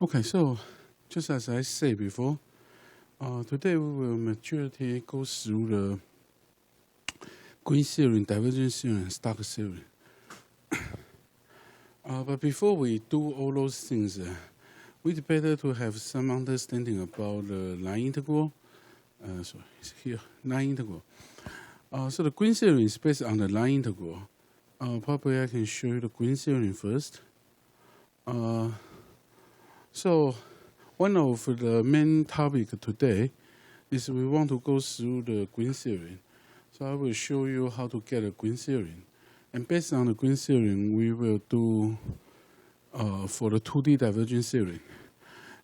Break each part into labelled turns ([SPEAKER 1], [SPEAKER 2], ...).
[SPEAKER 1] Okay, so just as I said before, today we will majority go through the green theory, divergence theory, and Stark theory. But before we do all those things, we'd better to have some understanding about the line integral. Sorry, it's here, line integral. So the green theory is based on the line integral. Probably I can show you the green theory first. So one of the main topic today is we want to go through the green theory. So I will show you how to get a green theory. And based on the green theory, we will do for the 2D divergence theory.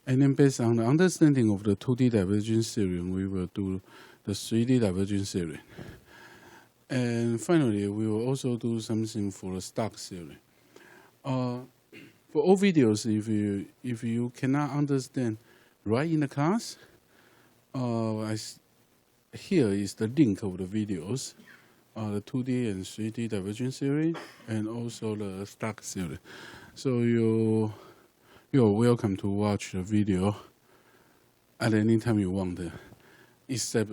[SPEAKER 1] And then based on the understanding of the 2D divergence theory, we will do the 3D divergence theory. And finally, we will also do something for the Stark theory. For all videos, if you cannot understand right in the class, here is the link of the videos, the 2D and 3D divergence theory, and also the Stark theory. So you're welcome to watch the video at any time you want, except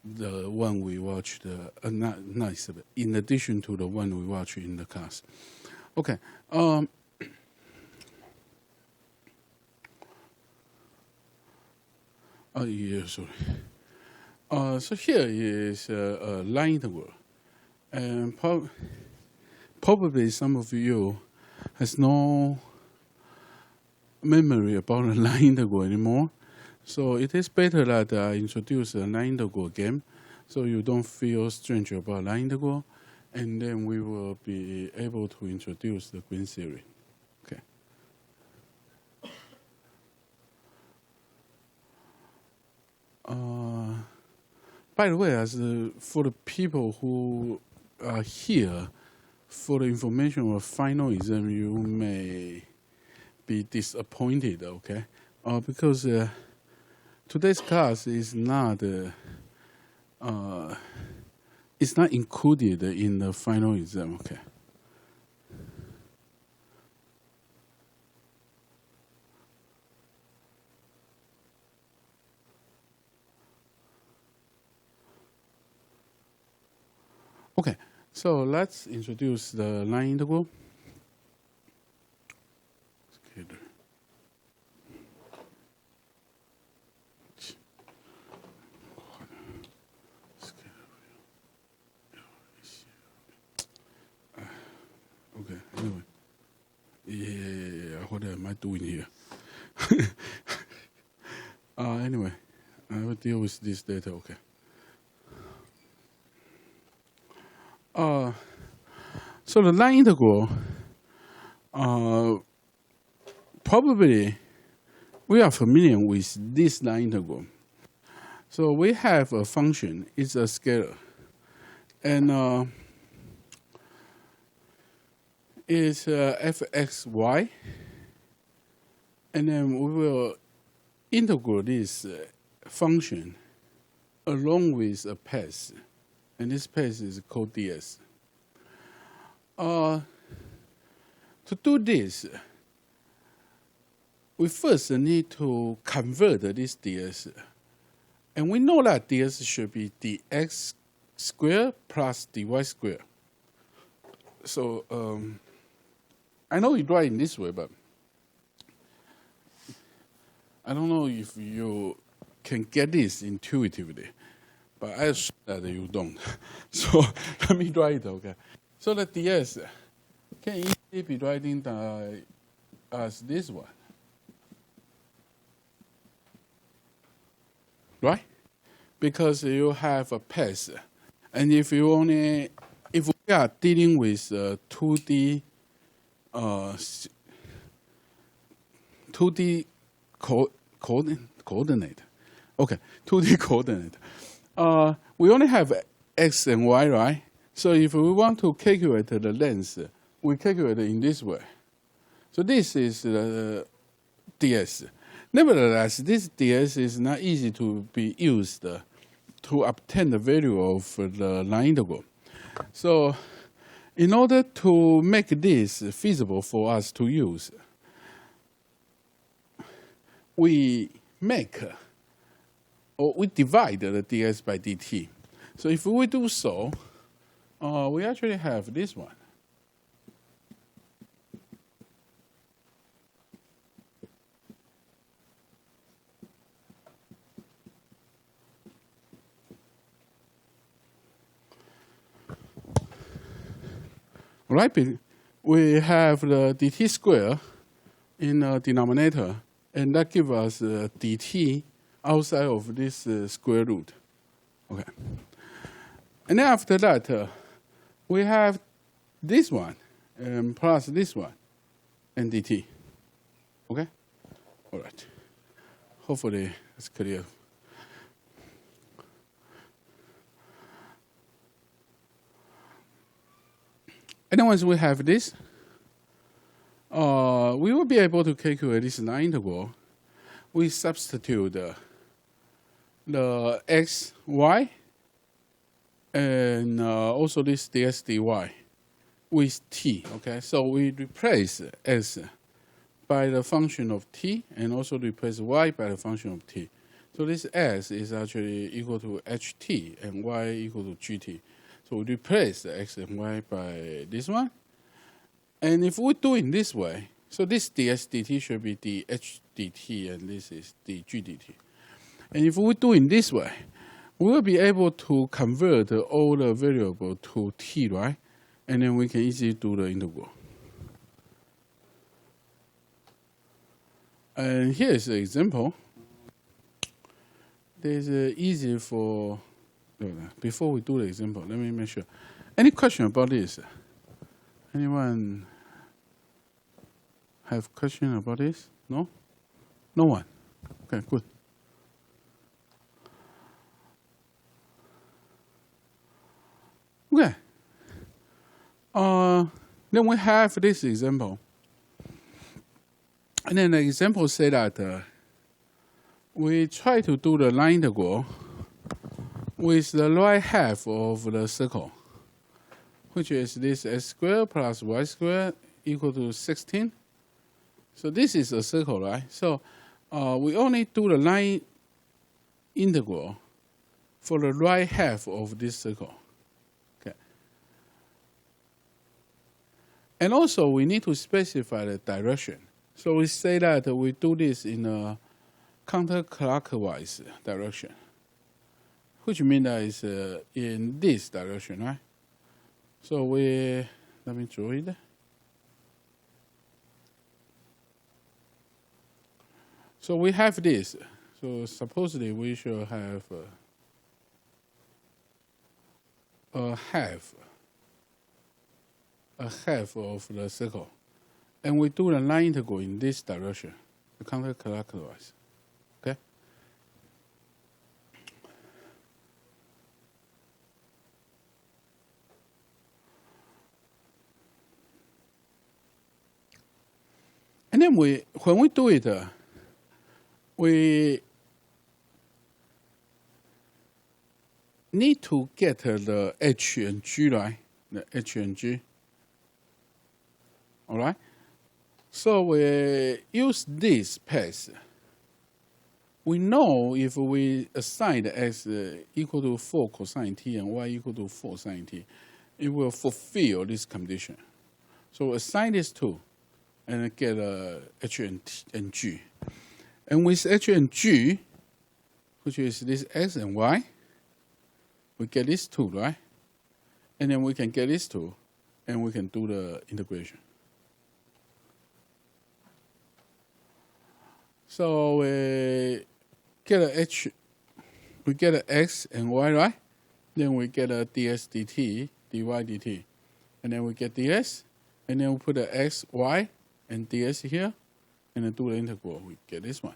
[SPEAKER 1] the one we watched, not except, in addition to the one we watch in the class. Okay. Yeah, sorry. So here is a line integral. And probably some of you has no memory about the line integral anymore. So it is better that I introduce a line integral again, so you don't feel strange about line integral, and then we will be able to introduce the green theory. Okay. By the way, for the people who are here for the information of final exam, you may be disappointed, okay? Because today's class is not it's not included in the final exam, okay? Okay, so let's introduce the line integral. Okay, anyway. Yeah, what am I doing here? Anyway, I will deal with this later, okay. So the line integral, probably we are familiar with this line integral. So we have a function, it's a scalar, and it's fxy, and then we will integrate this function along with a path, and this path is called ds. To do this, we first need to convert this ds. And we know that ds should be dx squared plus dy squared. So I know you write in this way, but I don't know if you can get this intuitively. But I assume that you don't. So let me write it, okay? So the ds can easily be writing as this one. Right? Because you have a path. And if we are dealing with 2D coordinate. Okay, 2D coordinate. We only have x and y, right? So if we want to calculate the length, we calculate it in this way. So this is the ds. Nevertheless, this ds is not easy to be used to obtain the value of the line integral. So in order to make this feasible for us to use, we make or we divide the ds by dt. So if we do so, we actually have this one. Right, we have the dt square in the denominator, and that gives us dt outside of this square root. Okay. And then after that, we have this one plus this one and dt. Okay? All right. Hopefully it's clear. And then once we have this, we will be able to calculate this line integral. We substitute the x, y, and also this ds dy with t. Okay, so we replace s by the function of t, and also replace y by the function of t. So this s is actually equal to ht, and y equal to gt. So we replace the x and y by this one. And if we do it this way, so this ds dt should be dh dt, and this is dg dt. And if we do it this way, we will be able to convert all the variable to t, right? And then we can easily do the integral. And here is an example. There's easy for, before we do the example, let me make sure. Any question about this? Anyone have question about this? No? No one? Okay, good. Okay. Then we have this example. And then the example say that we try to do the line integral with the right half of the circle, which is this x squared plus y squared equal to 16. So this is a circle, right? So we only do the line integral for the right half of this circle. Okay. And also we need to specify the direction. So we say that we do this in a counterclockwise direction, which means that it's in this direction, right? So let me draw it. So we have this. So supposedly we should have a half of the circle. And we do the line integral in this direction, counterclockwise. Okay? And then when we do it, we need to get the h and g, right? The h and g. All right? So we use this path. We know if we assign the x equal to 4 cosine t and y equal to 4 sine t, it will fulfill this condition. So assign this 2 and get h and g. And with h and g, which is this x and y, we get this 2, right? And then we can get this 2, and we can do the integration. So we get we get a x and y, right? Then we get a ds dt, dy dt. And then we get ds, and then we put the x, y, and ds here, and then do the integral. We get this one.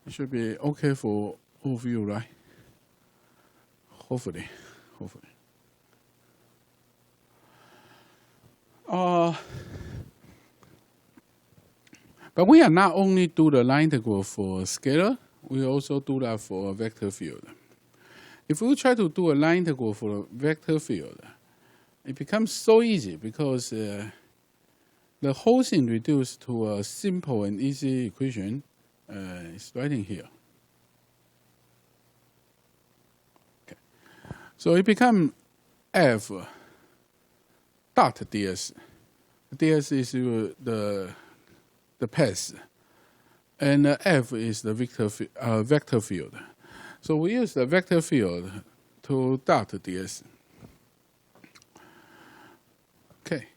[SPEAKER 1] It should be okay for all of you, right? Hopefully. But we are not only do the line integral for scalar, we also do that for a vector field. If we try to do a line integral for a vector field, it becomes so easy because the whole thing reduced to a simple and easy equation is right in here. Okay. So it becomes f dot ds. ds is the path, and f is the vector field. So we use the vector field to dot ds. Okay.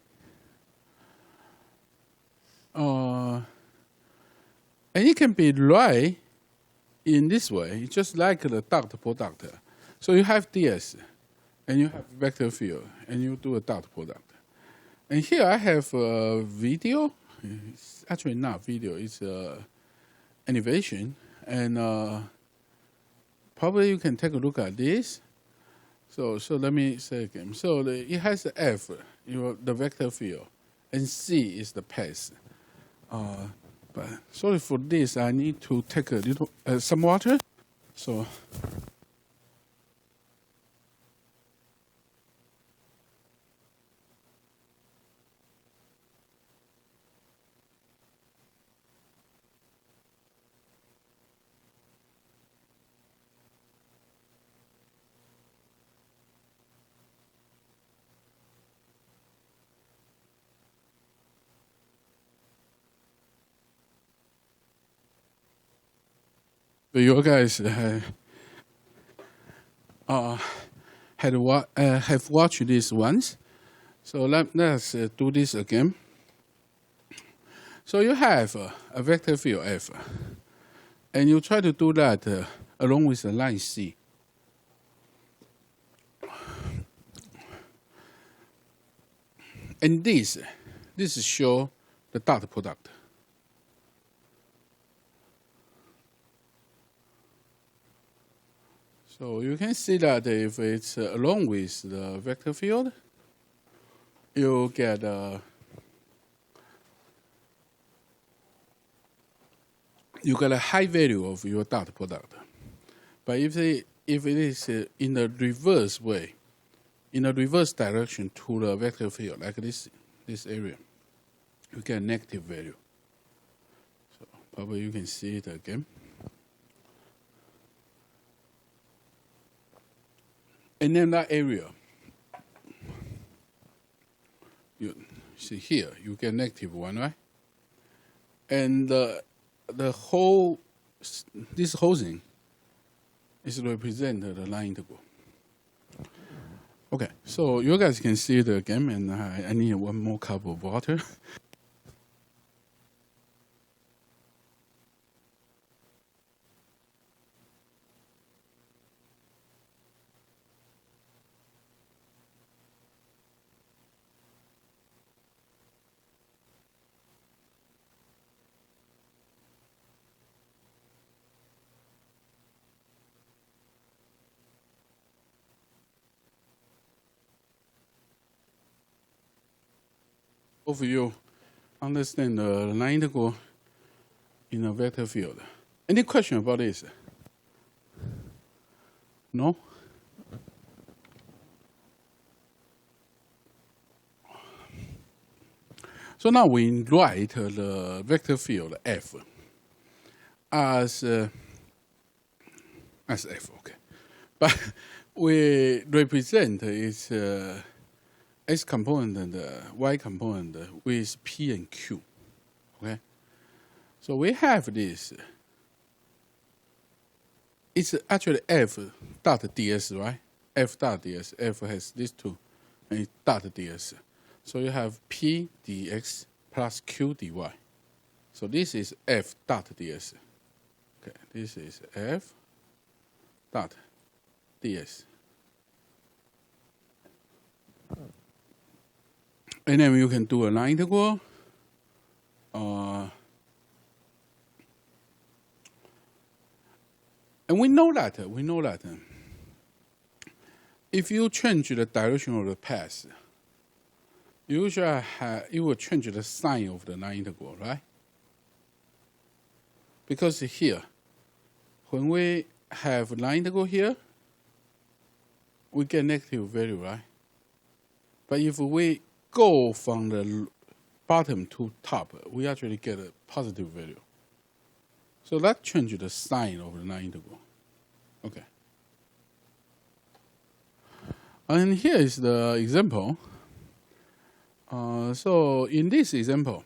[SPEAKER 1] And it can be right in this way, just like the dot product. So you have ds, and you have vector field, and you do a dot product. And here I have a video. It's actually not video, it's animation. And probably you can take a look at this. So let me say again. So it has the F, the vector field, and C is the path. But sorry for this, I need to take a little some water. So. You guys have watched this once, so let's do this again. So you have a vector field F, and you try to do that along with the line C. And this shows the dot product. So you can see that if it's along with the vector field, you get a high value of your dot product. But if it is in the reverse way, in a reverse direction to the vector field, like this area, you get a negative value. So probably you can see it again. And then that area, you see here, you get -1, right? And this whole thing is represent the line integral. Okay, so you guys can see it again, and I need one more cup of water. Both of you understand the line integral in a vector field. Any question about this? No? So now we write the vector field F as F, okay. But we represent its X component and Y component with P and Q, okay? So we have this. It's actually F dot ds, right? F dot ds. F has these two, and it's dot ds. So you have P dx plus Q dy. So this is F dot ds. Okay, this is F dot ds. And then you can do a line integral. And we know that if you change the direction of the path, usually it will change the sign of the line integral, right? Because here, when we have line integral here, we get negative value, right? But if we go from the bottom to top, we actually get a positive value. So that changes the sign of the line integral. Okay. And here is the example. So in this example,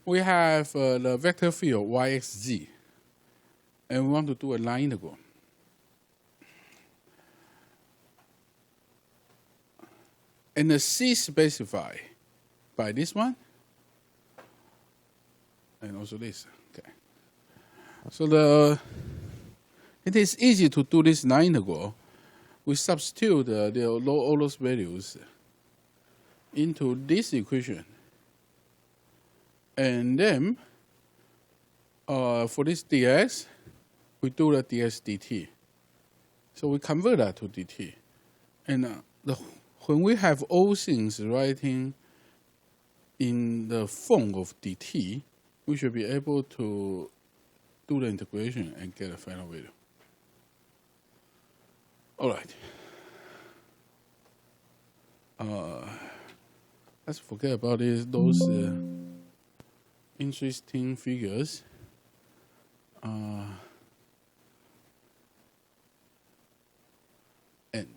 [SPEAKER 1] we have the vector field yxz, and we want to do a line integral. And the C specified by this one, and also this. Okay. So it is easy to do this line integral. We substitute all those values into this equation. And then for this dx, we do the dx dt. So we convert that to dt. And when we have all things writing in the form of dt, we should be able to do the integration and get a final value. All right. Let's forget about those interesting figures. And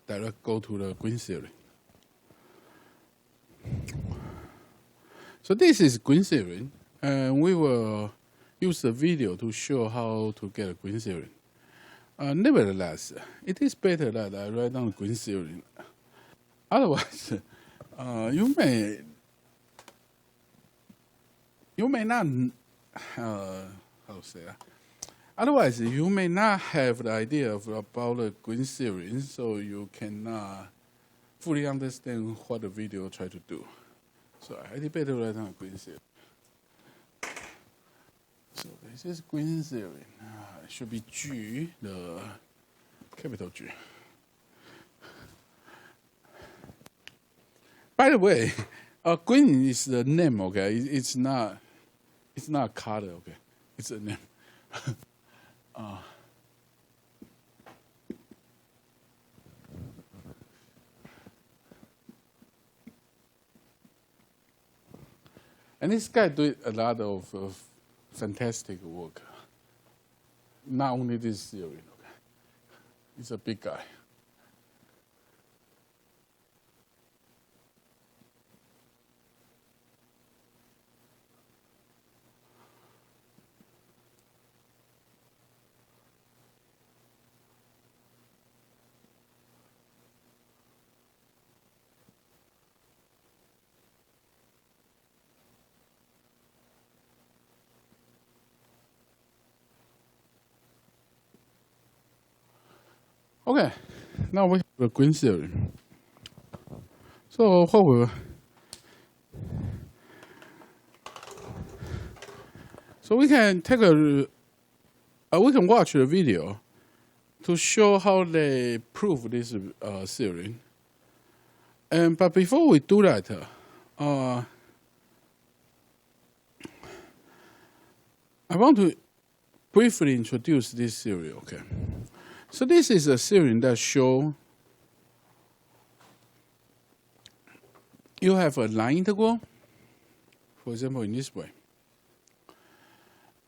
[SPEAKER 1] direct go to the green theory. So this is green theory, and we will use the video to show how to get a green theory. Nevertheless, it is better that I write down the green theory. Otherwise, you may not how to say that. Otherwise, you may not have the idea about the green theory, so you cannot fully understand what the video try to do. So I better write down green theory. So this is green theory. It should be G, the capital G. By the way, green is the name, okay? It's not a color, okay? It's a name. And this guy did a lot of fantastic work. Not only this theory, okay? He's a big guy. Okay, now we have the green theory. So we can take we can watch the video to show how they prove this theory. But before we do that, I want to briefly introduce this theory. Okay. So this is a theory that shows you have a line integral, for example, in this way.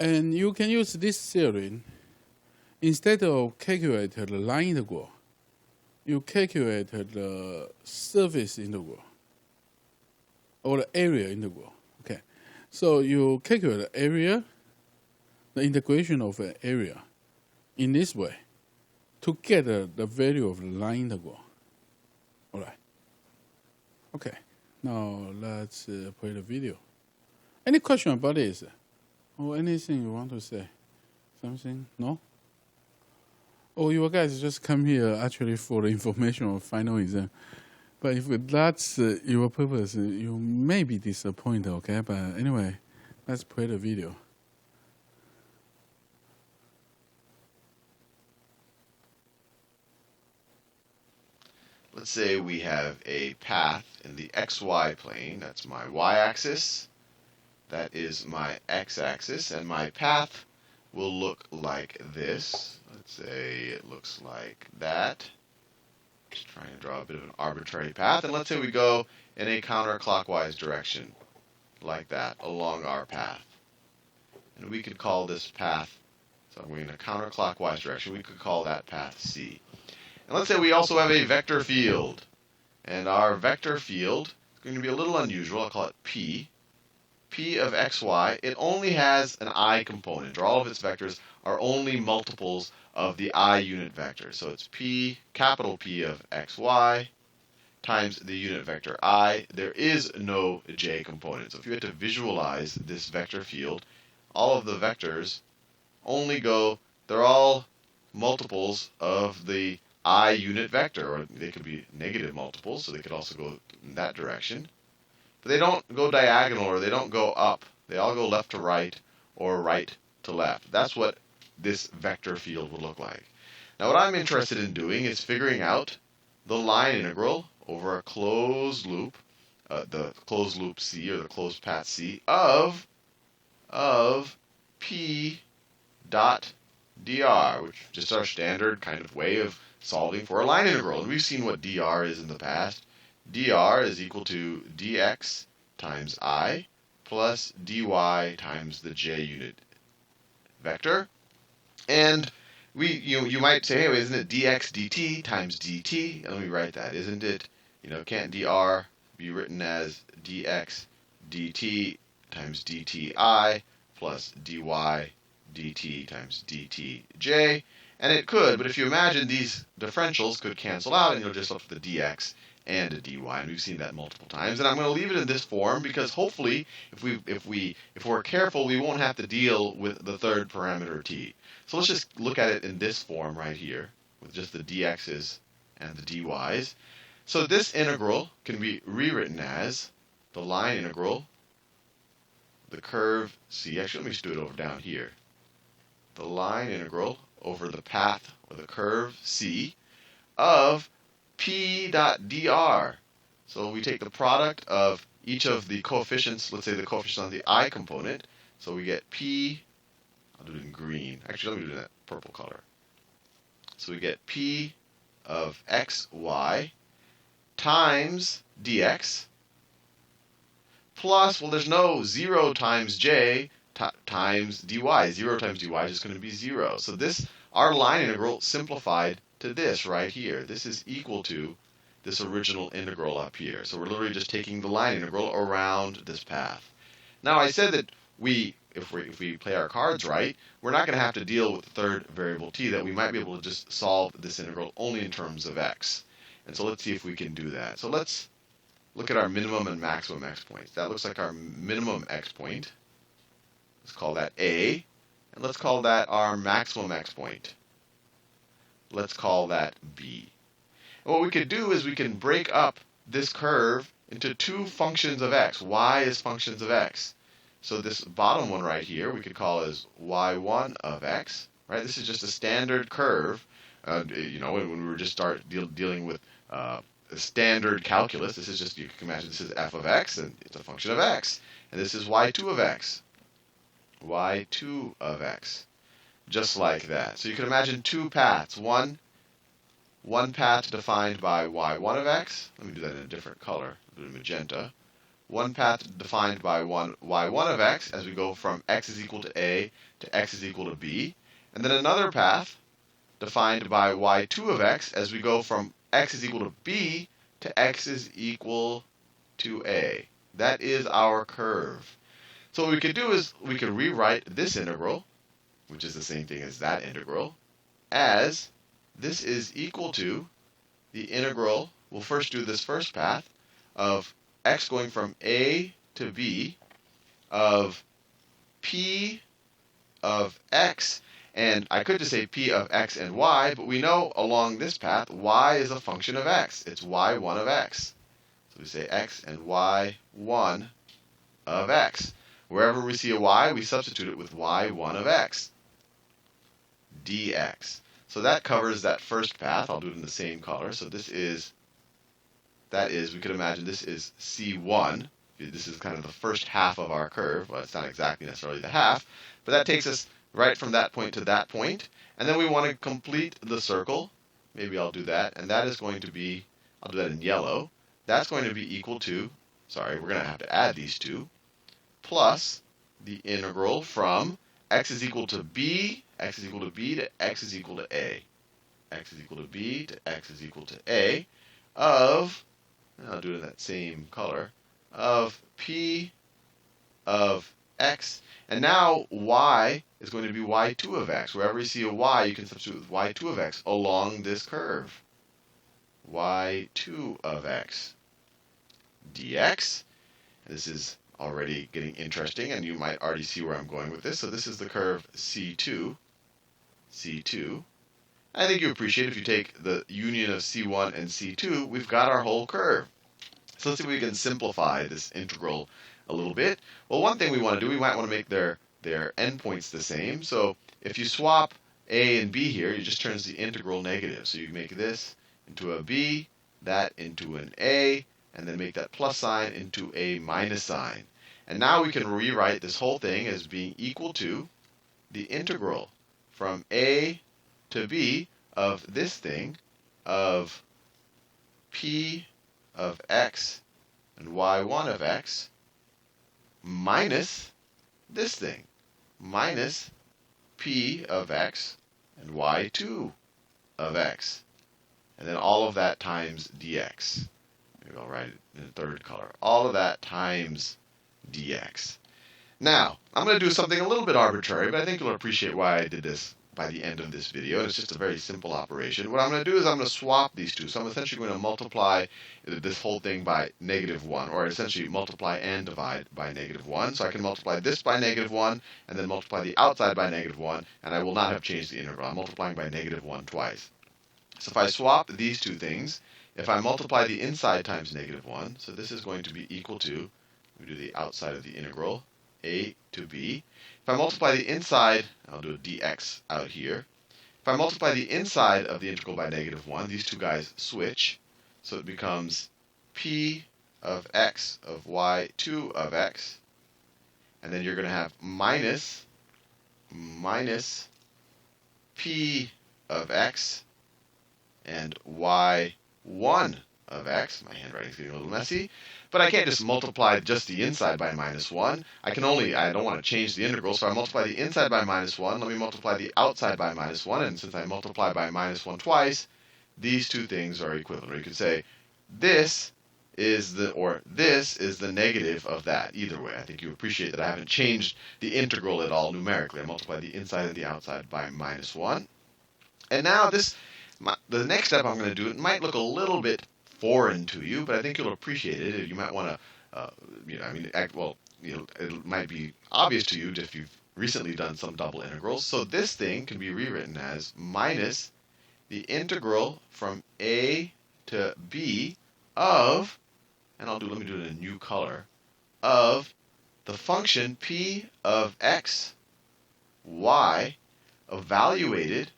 [SPEAKER 1] And you can use this theory instead of calculate the line integral, you calculate the surface integral or the area integral. Okay. So you calculate the area, the integration of an area in this way, to get the value of the line integral. All right. Okay. Now let's play the video. Any question about this? Or anything you want to say? Something? No? Or you guys just come here actually for the information of final exam. But if that's your purpose, you may be disappointed, okay? But anyway, let's play the video.
[SPEAKER 2] let's say we have a path in the xy plane. That's my y-axis. That is my x-axis. And my path will look like this. Let's say it looks like that. Just trying to draw a bit of an arbitrary path. And let's say we go in a counterclockwise direction, like that, along our path. And we could call this path, so we're in a counterclockwise direction, we could call that path C. And let's say we also have a vector field. And our vector field is going to be a little unusual. I'll call it P. P of xy, it only has an I component, or all of its vectors are only multiples of the I unit vector. So it's P, capital P of xy, times the unit vector I. There is no j component. So if you had to visualize this vector field, all of the vectors only go, they're all multiples of the I unit vector, or they could be negative multiples, so they could also go in that direction. But they don't go diagonal, or they don't go up. They all go left to right or right to left. That's what this vector field would look like. Now what I'm interested in doing is figuring out the line integral over a closed loop, the closed loop C, or the closed path C, of P dot dr, which is just our standard kind of way of solving for a line integral. And we've seen what dr is in the past. Dr is equal to dx times I plus dy times the j unit vector. And you might say, hey, isn't it dx dt times dt? And let me write that. Isn't it, can't dr be written as dx dt times dti plus dy dt times dtj? And it could, but if you imagine, these differentials could cancel out, and you'll just left with a dx and a dy, and we've seen that multiple times. And I'm going to leave it in this form because hopefully, if we're careful, we won't have to deal with the third parameter t. So let's just look at it in this form right here, with just the dx's and the dy's. So this integral can be rewritten as the line integral, the curve c. Actually, let me just do it over down here. The line integral over the path, or the curve c, of P dot dr. So we take the product of each of the coefficients, let's say the coefficient on the I component. So we get P, I'll do it in green. Actually, let me do it in that purple color. So we get P of xy times dx plus, well, there's no 0 times j times dy. 0 times dy is just going to be 0. So this, our line integral simplified to this right here. This is equal to this original integral up here. So we're literally just taking the line integral around this path. Now I said that if we play our cards right, we're not going to have to deal with the third variable t, that we might be able to just solve this integral only in terms of x. And so let's see if we can do that. So let's look at our minimum and maximum x points. That looks like our minimum x point. Let's call that A. And let's call that our maximum x point. Let's call that B. And what we could do is we can break up this curve into two functions of x. Y is functions of x. So this bottom one right here we could call as y1 of x. Right? This is just a standard curve. When we were just dealing with standard calculus, this is just, you can imagine this is f of x, and it's a function of x. And this is y2 of x. Y2 of x. Just like that. So you can imagine two paths. One path defined by y1 of x. Let me do that in a different color. Do it in magenta. One path defined by y1 of x as we go from x is equal to a to x is equal to b. And then another path defined by y2 of x as we go from x is equal to b to x is equal to a. That is our curve. So what we could do is we could rewrite this integral, which is the same thing as that integral, as this is equal to the integral. We'll first do this first path of x going from a to b of p of x. And I could just say p of x and y, but we know along this path, y is a function of x. It's y1 of x. So we say x and y1 of x. Wherever we see a y, we substitute it with y1 of x, dx. So that covers that first path. I'll do it in the same color. So this is That is, we could imagine this is C1. This is kind of the first half of our curve. Well, it's not exactly necessarily the half, but that takes us right from that point to that point. And then we want to complete the circle. Maybe I'll do that. And that is going to be, I'll do that in yellow. That's going to be equal to, sorry, we're going to have to add these two, plus the integral from x is equal to b, x is equal to b to x is equal to a. X is equal to b to x is equal to a of, I'll do it in that same color, of p of x. And now y is going to be y2 of x. Wherever you see a y, you can substitute with y2 of x along this curve. y2 of x dx. This is already getting interesting, and you might already see where I'm going with this. So this is the curve C2. C2. I think you appreciate if you take the union of C1 and C2, we've got our whole curve. So let's see if we can simplify this integral a little bit. Well, one thing we want to do, we might want to make their endpoints the same. So if you swap a and b here, it just turns the integral negative. So you make this into a b, that into an a, and then make that plus sign into a minus sign. And now we can rewrite this whole thing as being equal to the integral from a to b of this thing of p of x and y1 of x minus this thing, minus p of x and y2 of x. And then all of that times dx. Maybe I'll write it in a third color. All of that times dx. Now, I'm going to do something a little bit arbitrary, but I think you'll appreciate why I did this by the end of this video. And it's just a very simple operation. What I'm going to do is I'm going to swap these two. So I'm essentially going to multiply this whole thing by -1, or essentially multiply and divide by -1. So I can multiply this by -1, and then multiply the outside by -1, and I will not have changed the integral. I'm multiplying by -1 twice. So if I swap these two things, if I multiply the inside times -1, so this is going to be equal to, we do the outside of the integral, a to b. If I multiply the inside, I'll do a dx out here. If I multiply the inside of the integral by -1, these two guys switch. So it becomes p of x of y2 of x. And then you're going to have minus p of x and y1 of x. My handwriting's getting a little messy. But I can't just multiply just the inside by -1. I don't want to change the integral, so I multiply the inside by -1. Let me multiply the outside by -1. And since I multiply by -1 twice, these two things are equivalent. Or you could say this is the negative of that. Either way, I think you appreciate that I haven't changed the integral at all numerically. I multiply the inside and the outside by -1. And now the next step I'm going to do, it might look a little bit foreign to you, but I think you'll appreciate it. You might want to, it might be obvious to you if you've recently done some double integrals. So this thing can be rewritten as minus the integral from a to b of, and let me do it in a new color, of the function p of x, y, evaluated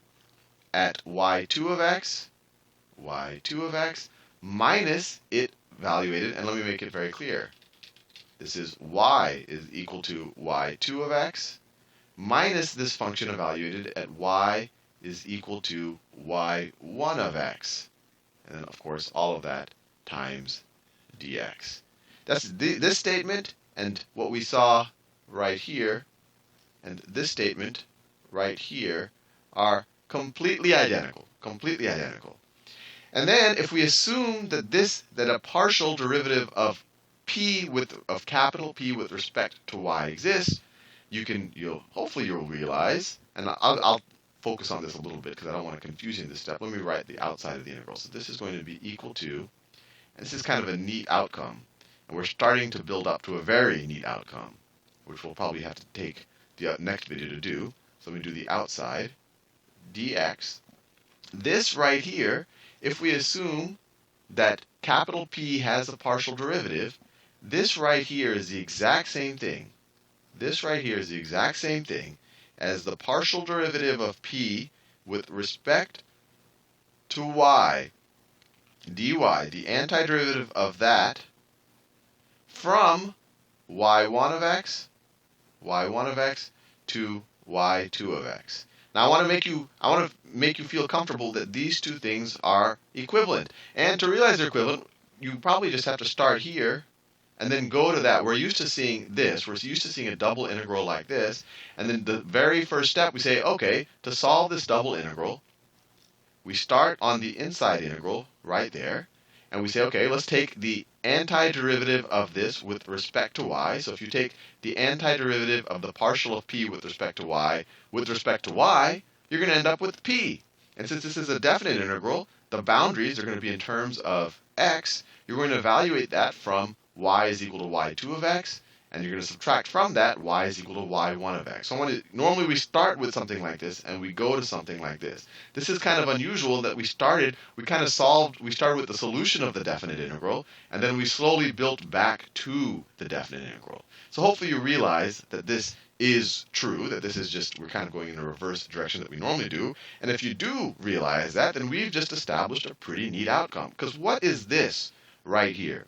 [SPEAKER 2] at y2 of x, minus it evaluated, and let me make it very clear. This is y is equal to y2 of x, minus this function evaluated at y is equal to y1 of x. And then, of course, all of that times dx. That's this statement, and what we saw right here, and this statement right here are completely identical. Completely identical. And then if we assume that a partial derivative of capital P with respect to y exists, hopefully you'll realize, and I'll focus on this a little bit because I don't want to confuse you in this step. Let me write the outside of the integral. So this is going to be equal to, and this is kind of a neat outcome, and we're starting to build up to a very neat outcome, which we'll probably have to take the next video to do. So let me do the outside dx. This right here, if we assume that capital P has a partial derivative, this right here is the exact same thing. This right here is the exact same thing as the partial derivative of P with respect to y dy, the antiderivative of that from y1 of x to y2 of x. Now I want to make you feel comfortable that these two things are equivalent. And to realize they're equivalent, you probably just have to start here and then go to that. We're used to seeing this. We're used to seeing a double integral like this. And then the very first step, we say, okay, to solve this double integral, we start on the inside integral right there. And we say, okay, let's take the antiderivative of this with respect to y. So if you take the antiderivative of the partial of p with respect to y, you're going to end up with p. And since this is a definite integral, the boundaries are going to be in terms of x. You're going to evaluate that from y is equal to y2 of x, and you're going to subtract from that y is equal to y1 of x. So normally we start with something like this, and we go to something like this. This is kind of unusual that we started with the solution of the definite integral, and then we slowly built back to the definite integral. So hopefully you realize that this is true, that this is just, we're kind of going in the reverse direction that we normally do. And if you do realize that, then we've just established a pretty neat outcome. Because what is this right here?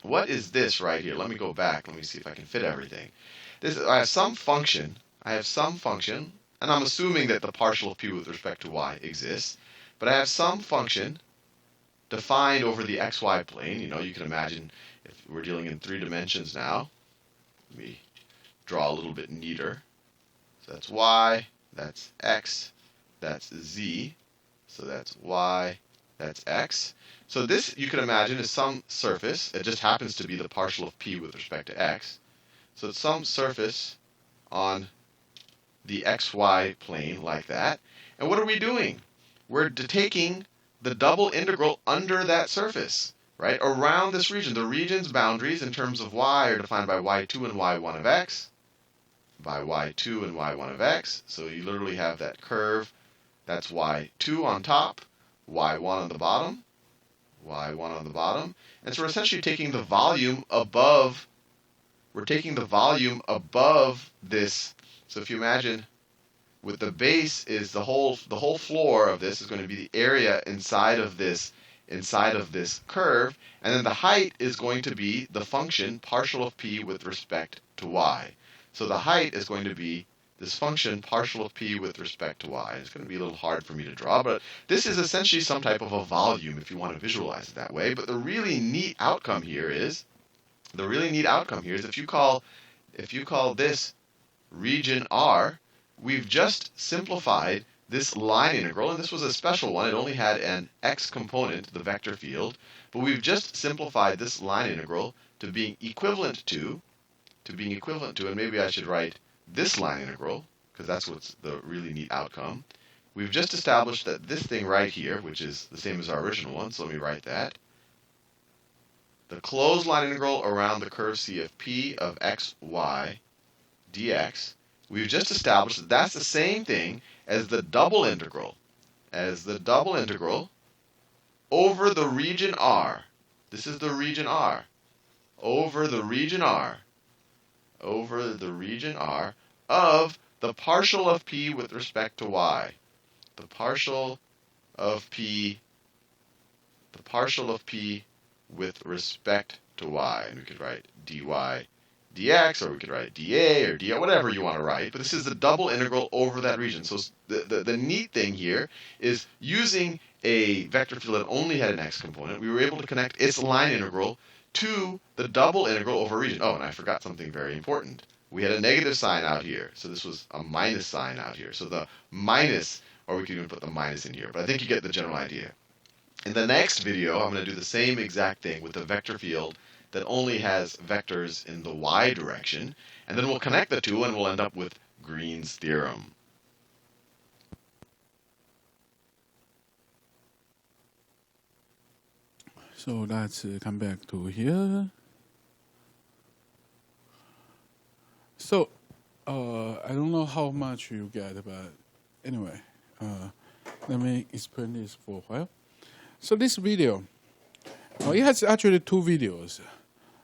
[SPEAKER 2] What is this right here? Let me go back. Let me see if I can fit everything. I have some function, and I'm assuming that the partial of p with respect to y exists. But I have some function defined over the xy plane. You can imagine if we're dealing in 3 dimensions now. Let me draw a little bit neater. So that's y, that's x, that's z. So that's y, that's x. So this, you can imagine, is some surface. It just happens to be the partial of p with respect to x. So it's some surface on the xy plane like that. And what are we doing? We're taking the double integral under that surface, right? Around this region. The region's boundaries in terms of y are defined by y2 and y1 of x. By y2 and y1 of x. So you literally have that curve. That's y2 on top, y1 on the bottom. Y1 on the bottom. And so we're essentially taking the volume above, this. So if you imagine, with the base is the whole floor of this is going to be the area inside of this curve, and then the height is going to be the function partial of p with respect to y. So the height is going to be this function partial of p with respect to y. It's going to be a little hard for me to draw, but this is essentially some type of a volume if you want to visualize it that way. But the really neat outcome here is if you call this region R, we've just simplified this line integral, and this was a special one. It only had an x component, the vector field, but we've just simplified this line integral to being equivalent to, and maybe I should write this line integral, because that's what's the really neat outcome. We've just established that this thing right here, which is the same as our original one, so let me write that. The closed line integral around the curve C of p of x, y, dx, we've just established that that's the same thing as the double integral, over the region R. This is the region R. Over the region R of the partial of p with respect to y. The partial of p with respect to y. And we could write dy dx, or we could write dA or dy, whatever you want to write. But this is the double integral over that region. So the neat thing here is using a vector field that only had an x component, we were able to connect its line integral to the double integral over a region. Oh, and I forgot something very important. We had a negative sign out here. So this was a minus sign out here. So the minus, or we could even put the minus in here. But I think you get the general idea. In the next video, I'm going to do the same exact thing with the vector field that only has vectors in the y direction. And then we'll connect the two, and we'll end up with Green's theorem.
[SPEAKER 1] So let's come back to here. So I don't know how much you get, but anyway, let me explain this for a while. So this video, it has actually 2 videos.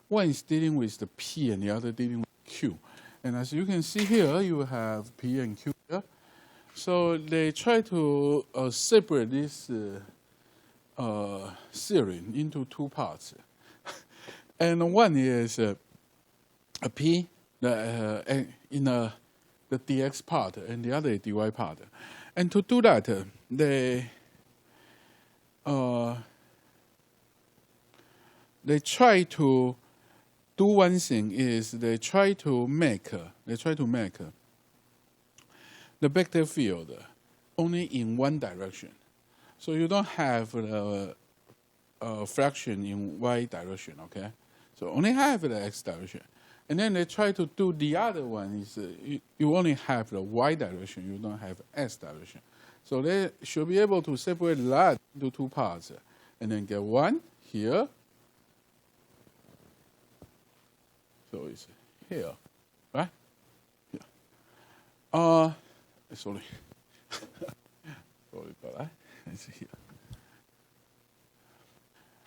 [SPEAKER 1] One is dealing with the P and the other dealing with Q. And as you can see here, you have P and Q here. So they try to separate this serine into two parts, and one is a p in the dx part, and the other is dy part. And to do that, they try to do one thing is they try to make the vector field only in one direction. So you don't have the fraction in y direction, okay? So only have the x direction. And then they try to do the other one is you only have the y direction, you don't have s direction. So they should be able to separate that into two parts and then get one here. So it's here, right? Here. Sorry. Sorry about that. It's here.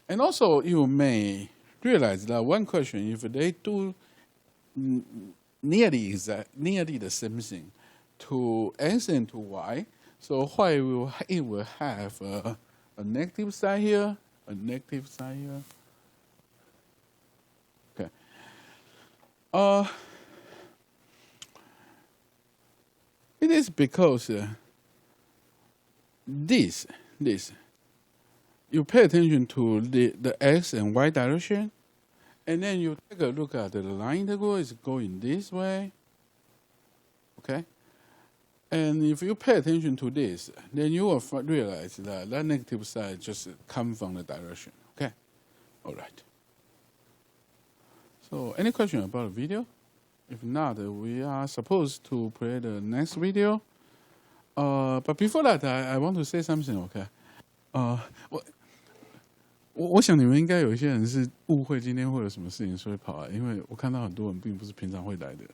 [SPEAKER 1] And also, you may realize that one question, if they do nearly the same thing to x and to y, so it will have a negative side here, a negative side here. Okay. It is because this you pay attention to the x and y direction, and then you take a look at the line integral is going this way. Okay? And if you pay attention to this, then you will realize that that negative side just comes from the direction. Okay? All right. So, any question about the video? If not, we are supposed to play the next video. But before that, I want to say something. Okay? 我想你们应该有一些人是误会今天会有什么事情，所以跑来，因为我看到很多人并不是平常会来的人。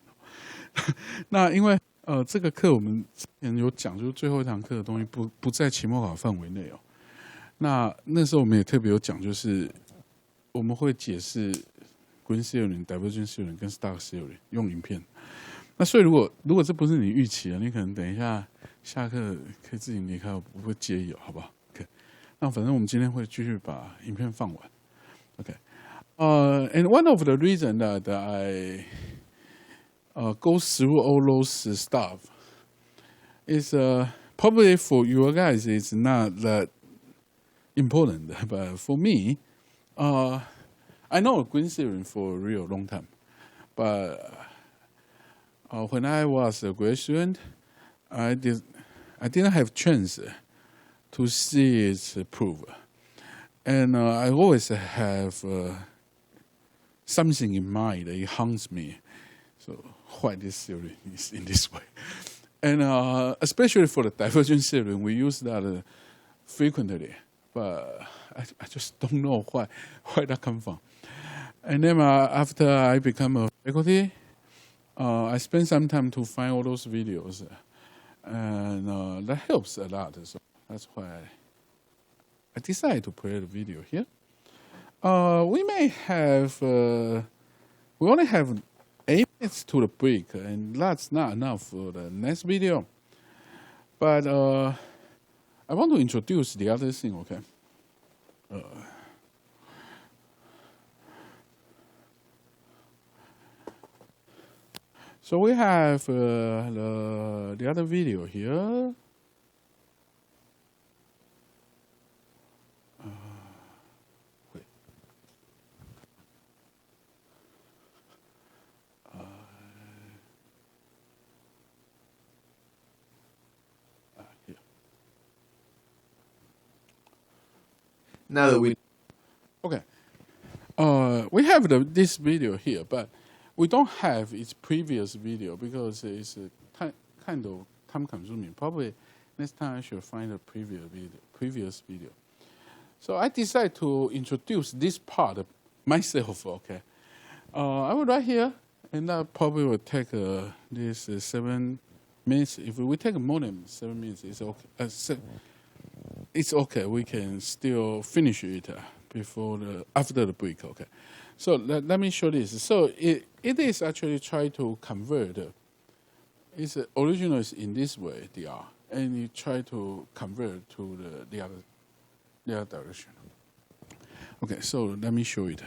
[SPEAKER 1] 那因为这个课我们之前有讲，就是最后一堂课的东西不在期末考范围内哦。那时候我们也特别有讲，就是我们会解释 Green theorem、Divergence theorem 跟 Stark theorem 用影片。那所以如果这不是你预期的，你可能等一下下课可以自己离开，我不会介意哦，好不好 ？OK。那反正我们今天会继续把影片放完。OK。And one of the reasons that I go through all those stuff is probably for you guys it's not that important, but for me, I know Green theorem for a real long time, but when I was a grad student, I didn't have chance to see its proof, and I always have something in mind that it haunts me. So why this theory is in this way, and especially for the divergence theorem, we use that frequently, but I just don't know why that come from. And then after I become a faculty, I spend some time to find all those videos, and that helps a lot. So that's why I decided to play the video here. We only have 8 minutes to the break, and that's not enough for the next video. But I want to introduce the other thing, okay? So we have the other video here. Wait. Here.
[SPEAKER 2] Now that we
[SPEAKER 1] Okay. We have this video here, but we don't have its previous video because it's kind of time consuming. Probably next time I should find a previous video. So I decided to introduce this part myself, okay? I will write here, and that probably will take this 7 minutes. If we take more than 7 minutes, it's okay. It's okay. We can still finish it after the break, okay? So let me show this. So it is actually try to convert. Its original is in this way, dr, and you try to convert to the other their direction. Okay, so let me show it.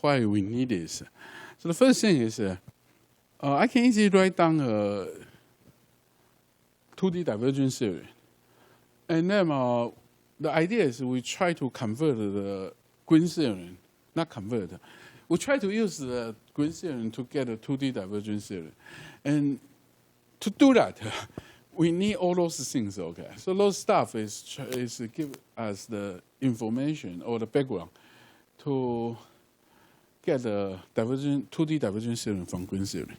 [SPEAKER 1] Why we need this? So the first thing is, I can easily write down a 2D divergence theory, and then the idea is we try to convert the Green theorem, not convert. We try to use the Green theorem to get a 2D divergence theory, and to do that, we need all those things. Okay, so those stuff is give us the information or the background to get the 2D divergence theorem from Green theory.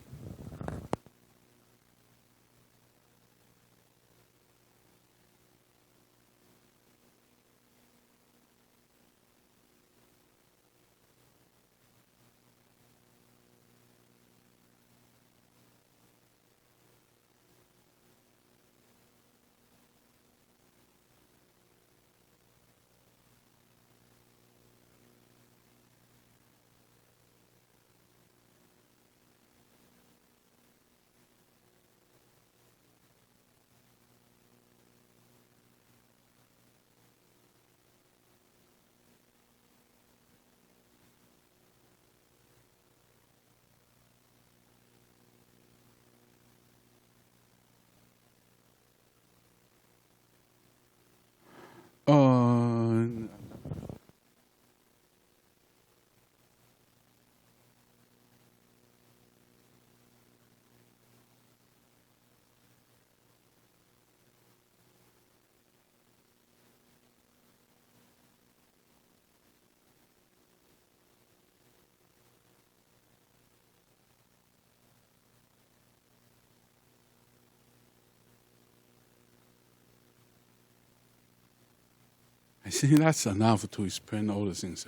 [SPEAKER 1] I think that's enough to explain all the things.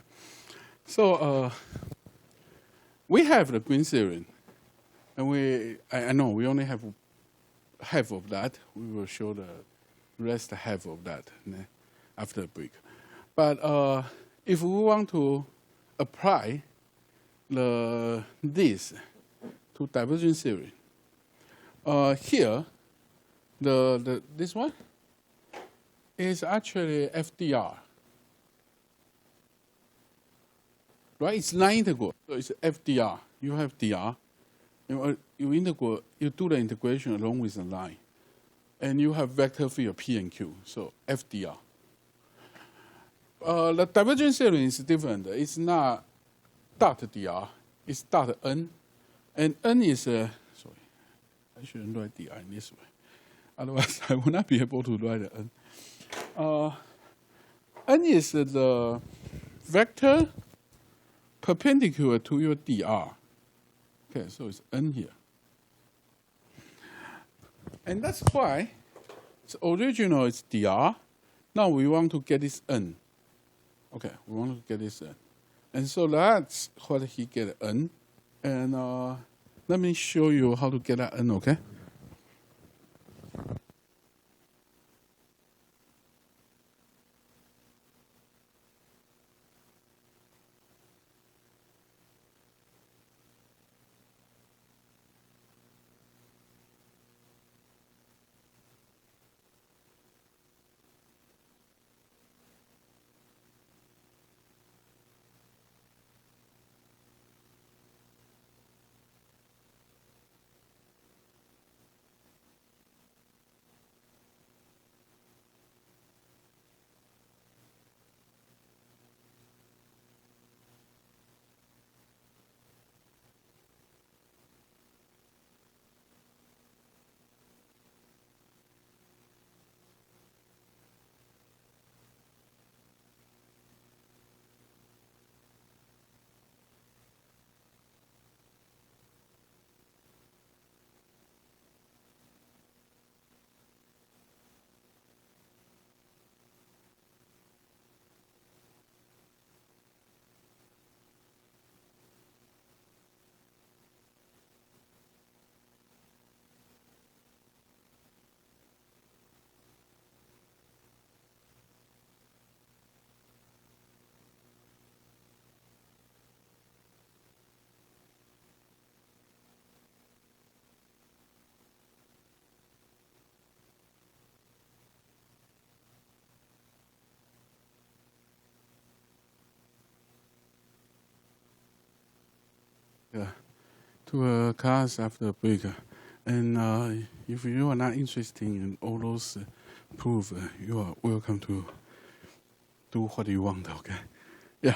[SPEAKER 1] So we have the Green theorem, and I know we only have half of that. We will show the rest half of that after the break. But if we want to apply this to divergence theory, here this one is actually FDR. Right? It's line integral, so it's FDR. You have DR. You do the integration along with the line. And you have vector field P and Q, so FDR. The divergence theorem is different. It's not dot dr, it's dot n. And n is, sorry, I shouldn't write dr in this way. Otherwise, I will not be able to write the n. N is the vector perpendicular to your dr. Okay, so it's n here. And that's why the original is dr. Now we want to get this n. Okay, we want to get this n. And so that's what he get n. And let me show you how to get that n, okay? to a class after the break. And if you are not interested in all those proof, you are welcome to do what you want, okay? Yeah.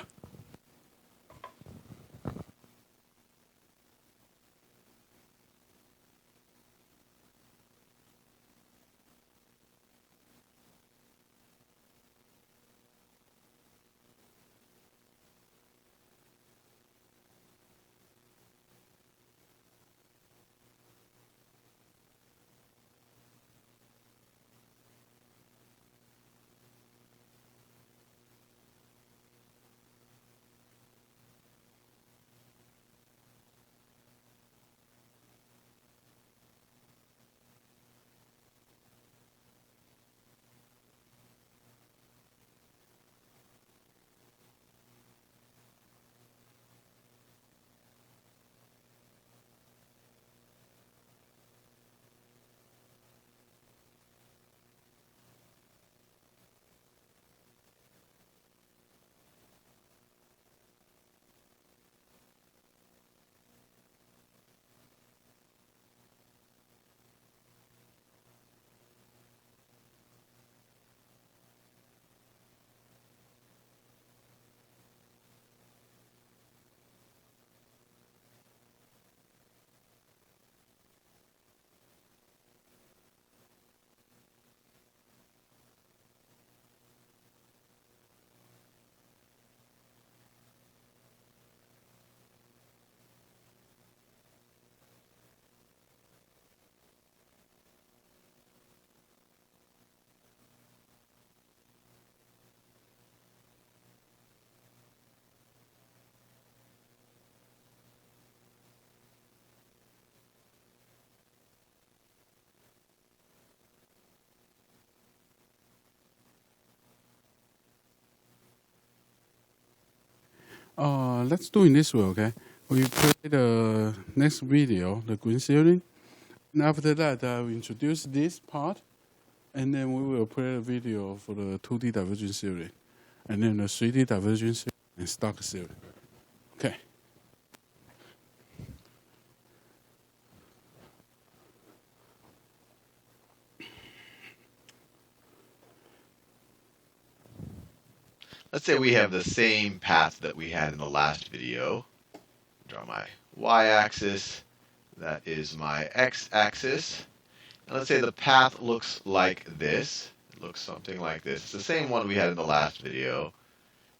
[SPEAKER 1] Let's do in this way, okay? We play the next video, the green theory. And after that, I will introduce this part. And then we will play a video for the 2D divergence theory. And then the 3D divergence theory and stock theory. Okay.
[SPEAKER 2] Let's say we have the same path that we had in the last video. Draw my y-axis. That is my x-axis. And let's say the path looks like this. It looks something like this. It's the same one we had in the last video.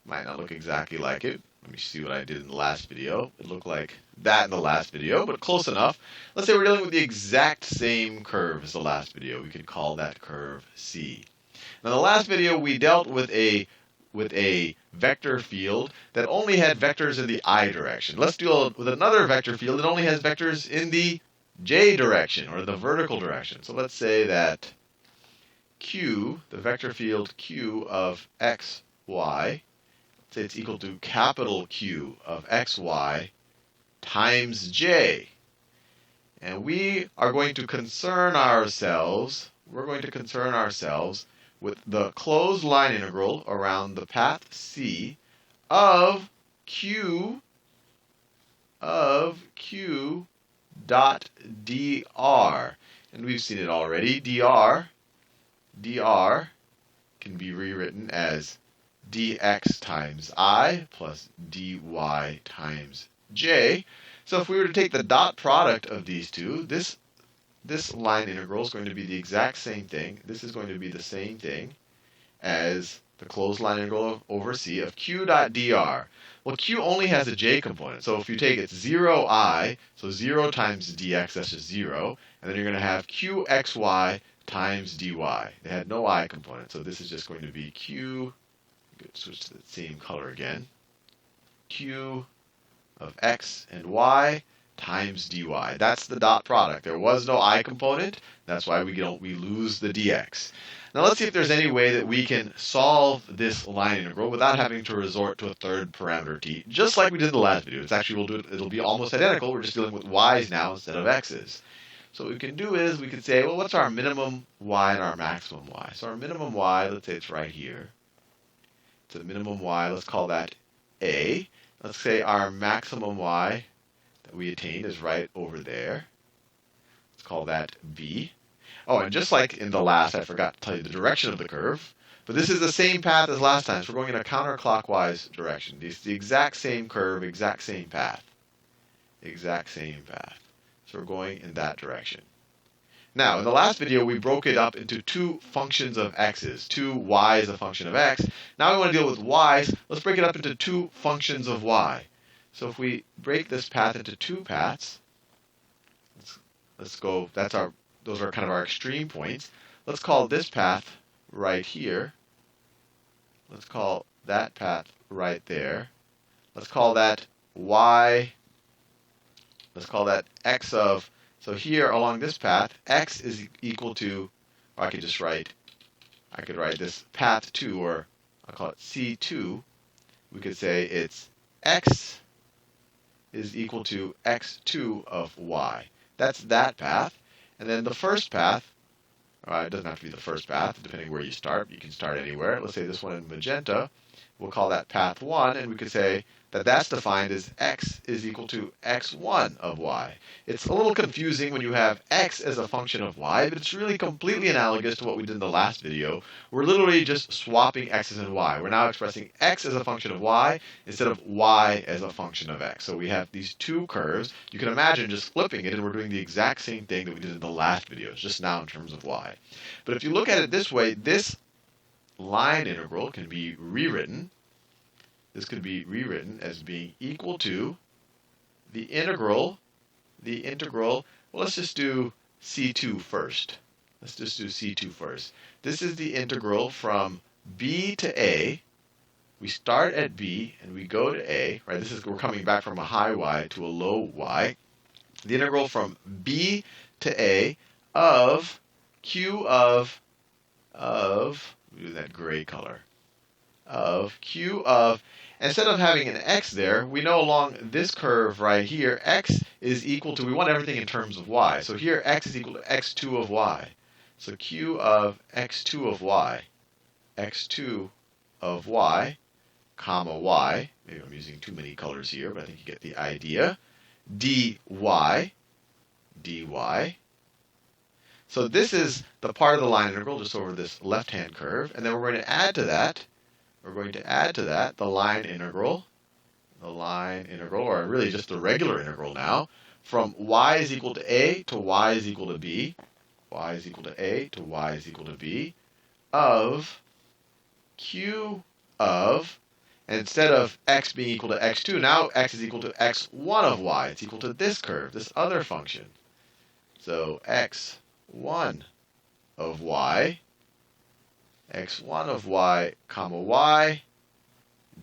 [SPEAKER 2] Might not look exactly like it. Let me see what I did in the last video. It looked like that in the last video, but close enough. Let's say we're dealing with the exact same curve as the last video. We could call that curve C. Now, in the last video, we dealt with a vector field that only had vectors in the I direction. Let's deal with another vector field that only has vectors in the J direction, or the vertical direction. So let's say that Q, the vector field Q of x, y, say it's equal to capital Q of x, y times j. And we are going to concern ourselves, with the closed line integral around the path C of Q dot dr. And we've seen it already. dr can be rewritten as dx times I plus dy times j. So if we were to take the dot product of these two, this line integral is going to be the exact same thing. This is going to be the same thing as the closed line integral over C of q dot dr. Well, q only has a j component. So if you take it 0I, so 0 times dx, that's just 0. And then you're going to have qxy times dy. They had no I component. So this is just going to be q, switch to the same color again, q of x and y times dy. That's the dot product. There was no I component. That's why we lose the dx. Now let's see if there's any way that we can solve this line integral without having to resort to a third parameter t, just like we did in the last video. It's actually, it'll be almost identical. We're just dealing with y's now instead of x's. So what we can do is we can say, well, what's our minimum y and our maximum y? So our minimum y, let's say it's right here. It's a minimum y. Let's call that A. Let's say our maximum y, that we attained is right over there. Let's call that B. Oh, and just like in the last, I forgot to tell you the direction of the curve. But this is the same path as last time, so we're going in a counterclockwise direction. It's the exact same curve, exact same path. Exact same path. So we're going in that direction. Now, in the last video, we broke it up into two functions of x's. 2y is a function of x. Now we want to deal with y's. Let's break it up into two functions of y. So if we break this path into two paths, let's go, those are kind of our extreme points. Let's call this path right here. Let's call that path right there. Let's call that y. Let's call that x of, so here along this path, x is equal to, or I could write this path 2, or I'll call it C2. We could say it's x is equal to x2 of y. That's that path. And then the first path, it doesn't have to be the first path, depending where you start. You can start anywhere. Let's say this one in magenta. We'll call that path 1, and we could say that that's defined as x is equal to x1 of y. It's a little confusing when you have x as a function of y, but it's really completely analogous to what we did in the last video. We're literally just swapping x's and y. We're now expressing x as a function of y instead of y as a function of x. So we have these two curves. You can imagine just flipping it, and we're doing the exact same thing that we did in the last video, just now in terms of y. But if you look at it this way, this line integral can be rewritten. This could be rewritten as being equal to the integral, well, let's just do C2 first. Let's just do C2 first. This is the integral from B to A. We start at B and we go to A, right? We're coming back from a high y to a low y. The integral from B to A of Q of do that gray color, of Q of, instead of having an x there, we know along this curve right here, x is equal to, we want everything in terms of y. So here, x is equal to x2 of y. So Q of x2 of y, x2 of y, comma y, maybe I'm using too many colors here, but I think you get the idea, dy, dy. So this is the part of the line integral just over this left-hand curve, and then we're going to add to that, the line integral, or really just the regular integral now, from y is equal to a to y is equal to b, y is equal to a to y is equal to b, of Q of, and instead of x being equal to x2, now x is equal to x1 of y. It's equal to this curve, this other function. So x1 of y, comma y,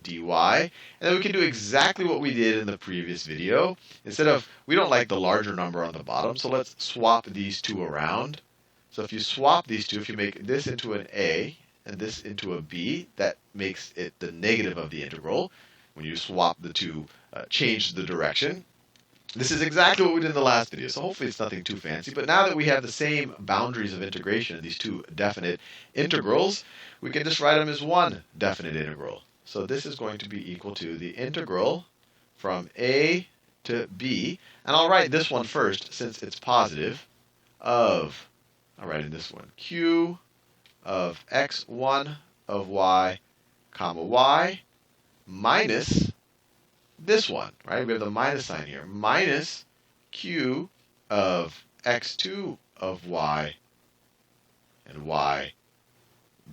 [SPEAKER 2] dy. And then we can do exactly what we did in the previous video. Instead of, we don't like the larger number on the bottom, so let's swap these two around. So if you swap these two, if you make this into an a and this into a b, that makes it the negative of the integral. When you swap the two, change the direction. This is exactly what we did in the last video, so hopefully it's nothing too fancy. But now that we have the same boundaries of integration, these two definite integrals, we can just write them as one definite integral. So this is going to be equal to the integral from a to b. And I'll write this one first, since it's positive, of, I'll write in this one, q of x1 of y, comma y, minus this one, right? We have the minus sign here. Minus q of x2 of y and y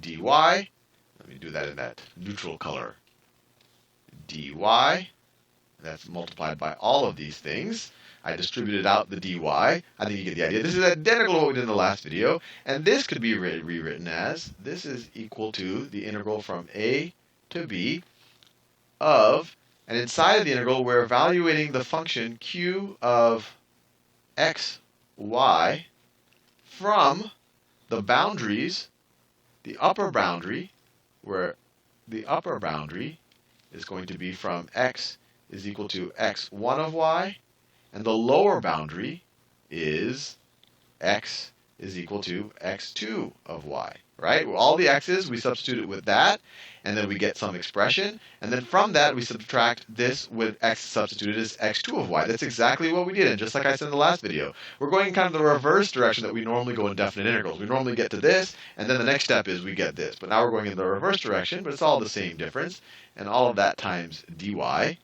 [SPEAKER 2] dy. Let me do that in that neutral color. dy. That's multiplied by all of these things. I distributed out the dy. I think you get the idea. This is identical to what we did in the last video. And this could be rewritten as, this is equal to the integral from a to b of, and inside of the integral, we're evaluating the function q of x, y from the boundaries, the upper boundary, where the upper boundary is going to be from x is equal to x1 of y, and the lower boundary is x is equal to x2 of y, right? All the x's, we substitute it with that, and then we get some expression. And then from that, we subtract this with x substituted as x2 of y. That's exactly what we did. And just like I said in the last video, we're going in kind of the reverse direction that we normally go in definite integrals. We normally get to this, and then the next step is we get this. But now we're going in the reverse direction, but it's all the same difference. And all of that times dy.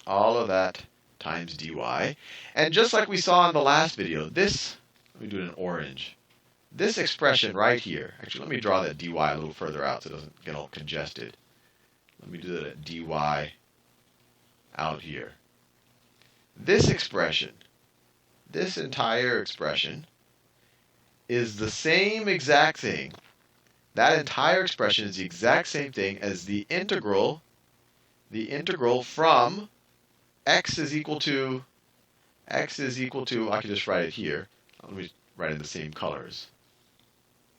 [SPEAKER 2] All of that times dy. And just like we saw in the last video, this, let me do it in orange. This expression right here, actually let me draw that dy a little further out so it doesn't get all congested. Let me do that dy out here. This expression, this entire expression, is the same exact thing. That entire expression is the exact same thing as the integral from x is equal to, I can just write it here. Let me write in the same colors.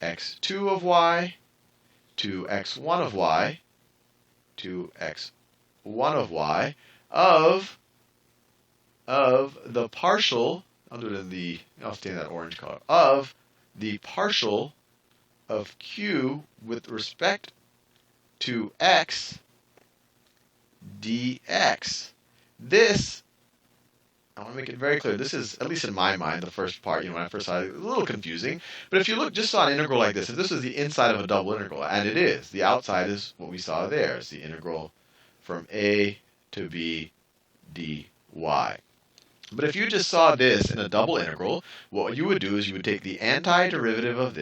[SPEAKER 2] x2 of y to x1 of y to x1 of y of the partial, I'll do it in the, I'll stay in that orange color, of the partial of q with respect to x dx. This, I want to make it very clear, this is, at least in my mind, the first part, when I first saw it, it was a little confusing. But if you look, just saw an integral like this, if this is the inside of a double integral, and it is, the outside is what we saw there. It's the integral from a to b dy. But if you just saw this in a double integral, what you would do is you would take the antiderivative of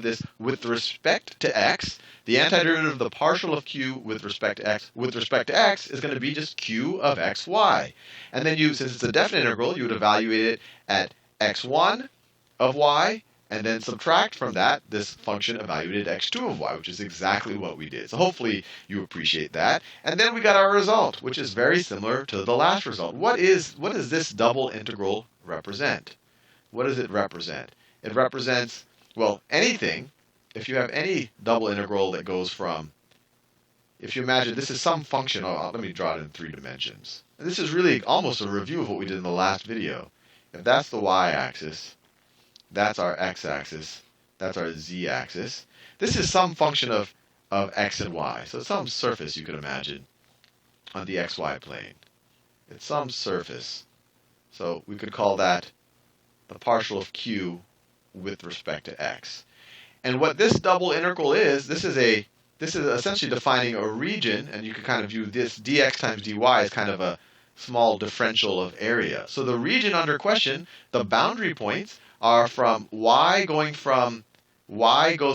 [SPEAKER 2] this with respect to x. The antiderivative of the partial of q with respect to x is going to be just q of xy. And then since it's a definite integral, you would evaluate it at x1 of y, and then subtract from that this function evaluated x2 of y, which is exactly what we did. So hopefully you appreciate that. And then we got our result, which is very similar to the last result. What does this double integral represent? What does it represent? It represents, well, anything. If you have any double integral that goes from, if you imagine this is some function, let me draw it in 3 dimensions. And this is really almost a review of what we did in the last video. If that's the y-axis, that's our x-axis, that's our z-axis. This is some function of x and y. So it's some surface you could imagine on the xy plane. It's some surface. So we could call that the partial of q with respect to x. And what this double integral is, this is essentially defining a region, and you can kind of view this dx times dy as kind of a small differential of area. So the region under question, the boundary points, are from y goes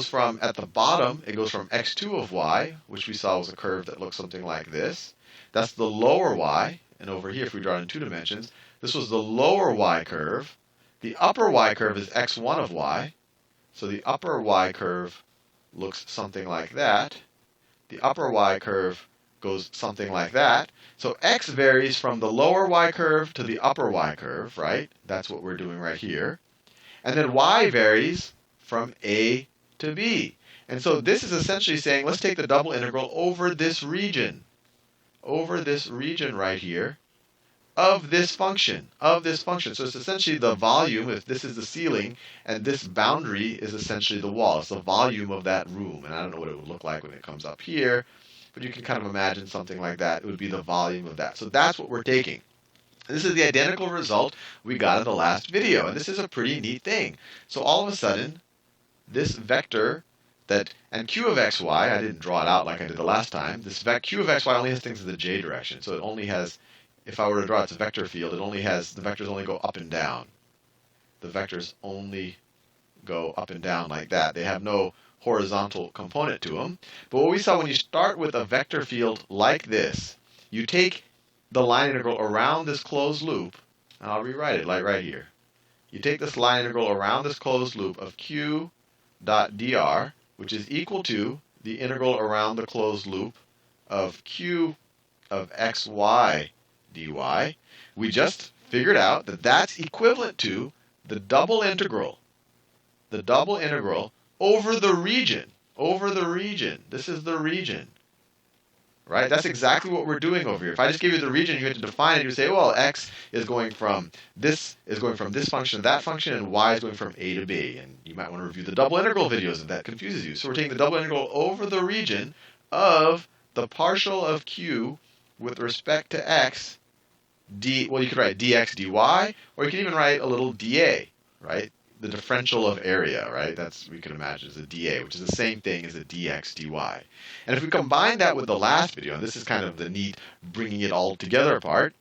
[SPEAKER 2] from at the bottom, it goes from x2 of y, which we saw was a curve that looks something like this. That's the lower y. And over here, if we draw it in 2 dimensions, this was the lower y curve. The upper y curve is x1 of y. So the upper y curve looks something like that. The upper y curve goes something like that. So x varies from the lower y curve to the upper y curve, right? That's what we're doing right here. And then y varies from a to b. And so this is essentially saying, let's take the double integral over this region right here, of this function. So it's essentially the volume, if this is the ceiling, and this boundary is essentially the wall. It's the volume of that room. And I don't know what it would look like when it comes up here, but you can kind of imagine something like that. It would be the volume of that. So that's what we're taking. This is the identical result we got in the last video, and this is a pretty neat thing. So all of a sudden, this vector and q of xy, I didn't draw it out like I did the last time, this q of xy only has things in the j direction. So it only has, if I were to draw its vector field, the vectors only go up and down. The vectors only go up and down like that. They have no horizontal component to them. But what we saw when you start with a vector field like this, you take the line integral around this closed loop, and I'll rewrite it like right here. You take this line integral around this closed loop of q dot dr, which is equal to the integral around the closed loop of q of xy dy. We just figured out that that's equivalent to the double integral over the region. This is the region. right? That's exactly what we're doing over here. If I just give you the region, you have to define it. You say, well, x is going from this function to that function, and y is going from a to b. And you might want to review the double integral videos if that confuses you. So we're taking the double integral over the region of the partial of q with respect to x, well, you could write dx dy, or you can even write a little dA, right? The differential of area, right? That's, we can imagine, as a dA, which is the same thing as a dx dy. And if we combine that with the last video, and this is kind of the neat bringing it all together part,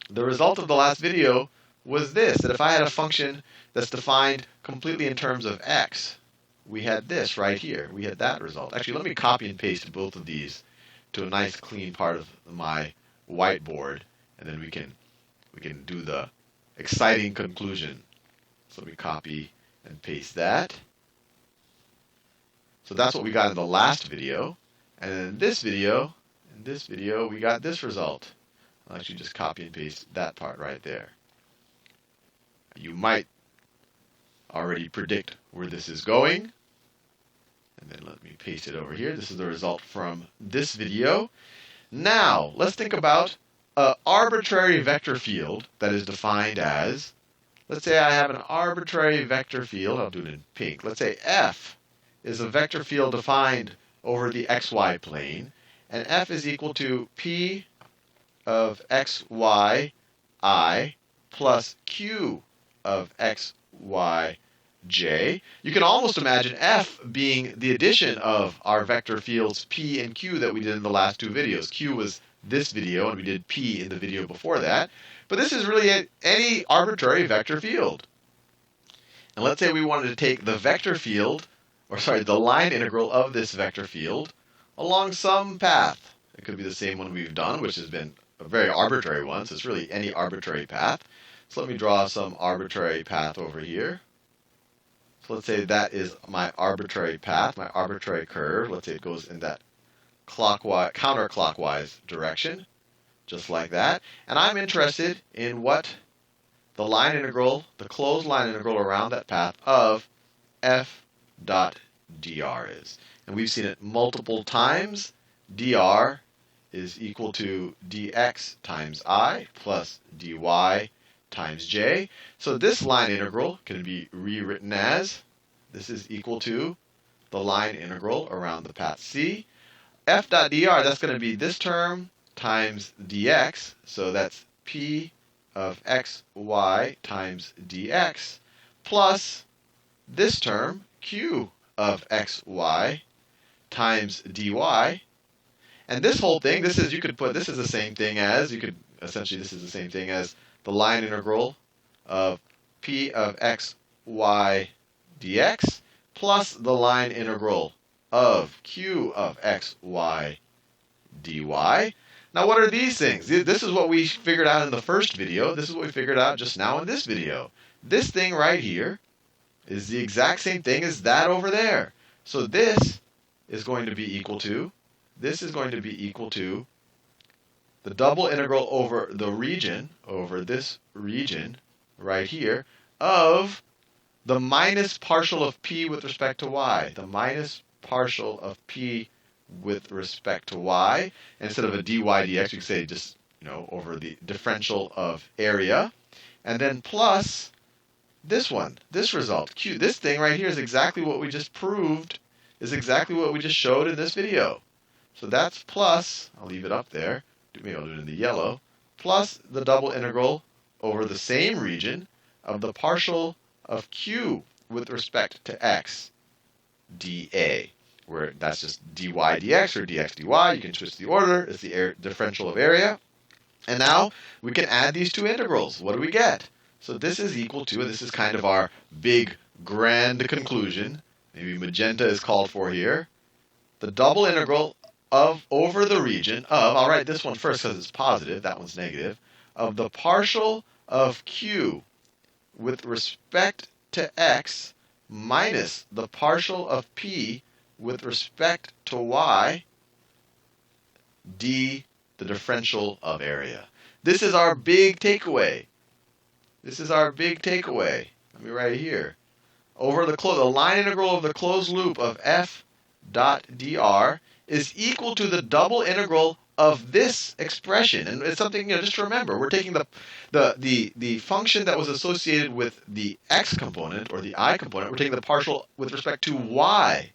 [SPEAKER 2] the result of the last video was this, that if I had a function that's defined completely in terms of x, we had this right here. We had that result. Actually, let me copy and paste both of these to a nice clean part of my whiteboard, and then we can do the exciting conclusion. So let me copy and paste that. So that's what we got in the last video. And in this video, we got this result. I'll actually just copy and paste that part right there. You might already predict where this is going. And then let me paste it over here. This is the result from this video. Now, let's think about an arbitrary vector field that is defined as, let's say I have an arbitrary vector field. I'll do it in pink. Let's say F is a vector field defined over the xy plane. And F is equal to P of xy I plus Q of xy j. You can almost imagine F being the addition of our vector fields P and Q that we did in the last two videos. Q was this video, and we did P in the video before that. But this is really any arbitrary vector field. And let's say we wanted to take the vector field, or sorry, the line integral of this vector field along some path. It could be the same one we've done, which has been a very arbitrary one, so it's really any arbitrary path. So let me draw some arbitrary path over here. So let's say that is my arbitrary path, my arbitrary curve. Let's say it goes in that clockwise, counterclockwise direction, just like that. And I'm interested in what the line integral, the closed line integral around that path of f dot dr is. And we've seen it multiple times. Dr is equal to dx times I plus dy times j. So this line integral can be rewritten as, this is equal to the line integral around the path C. F dot dr, that's going to be this term times dx. So that's P of xy times dx plus this term, Q of xy times dy. And this whole thing, this is, you could put, this is the same thing as, you could, essentially this is the same thing as the line integral of P of xy dx plus the line integral of Q of xy dy. Now what are these things? This is what we figured out in the first video. This is what we figured out just now in this video. This thing right here is the exact same thing as that over there. So this is going to be equal to, the double integral over the region, over this region right here, of the minus partial of p with respect to y. The minus partial of p with respect to y. And instead of a dy dx, you could say just, over the differential of area. And then plus this one, this result. Q, this thing right here is exactly what we just proved, is exactly what we just showed in this video. So that's plus, I'll leave it up there, maybe I'll do it in the yellow, plus the double integral over the same region of the partial of q with respect to x dA, where that's just dy dx or dx dy. You can switch the order. It's the differential of area. And now we can add these two integrals. What do we get? So this is equal to, and this is kind of our big grand conclusion, maybe magenta is called for here, the double integral of over the region of, I'll write this one first because it's positive, that one's negative, of the partial of q with respect to x minus the partial of p with respect to y d, the differential of area. This is our big takeaway. This is our big takeaway. Let me write it here. Over the line integral of the closed loop of f dot dr is equal to the double integral of this expression. And it's something, just to remember. We're taking the function that was associated with the x component or the I component. We're taking the partial with respect to y.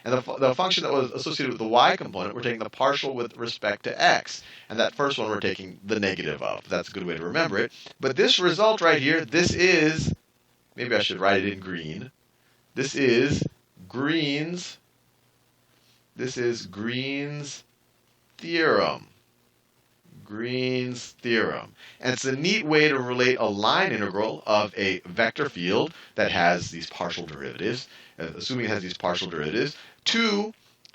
[SPEAKER 2] And the function that was associated with the y component, we're taking the partial with respect to x. And that first one we're taking the negative of. That's a good way to remember it. But this result right here, this is, maybe I should write it in green. This is Green's theorem. Green's theorem. And it's a neat way to relate a line integral of a vector field that has these partial derivatives, assuming it has these partial derivatives, to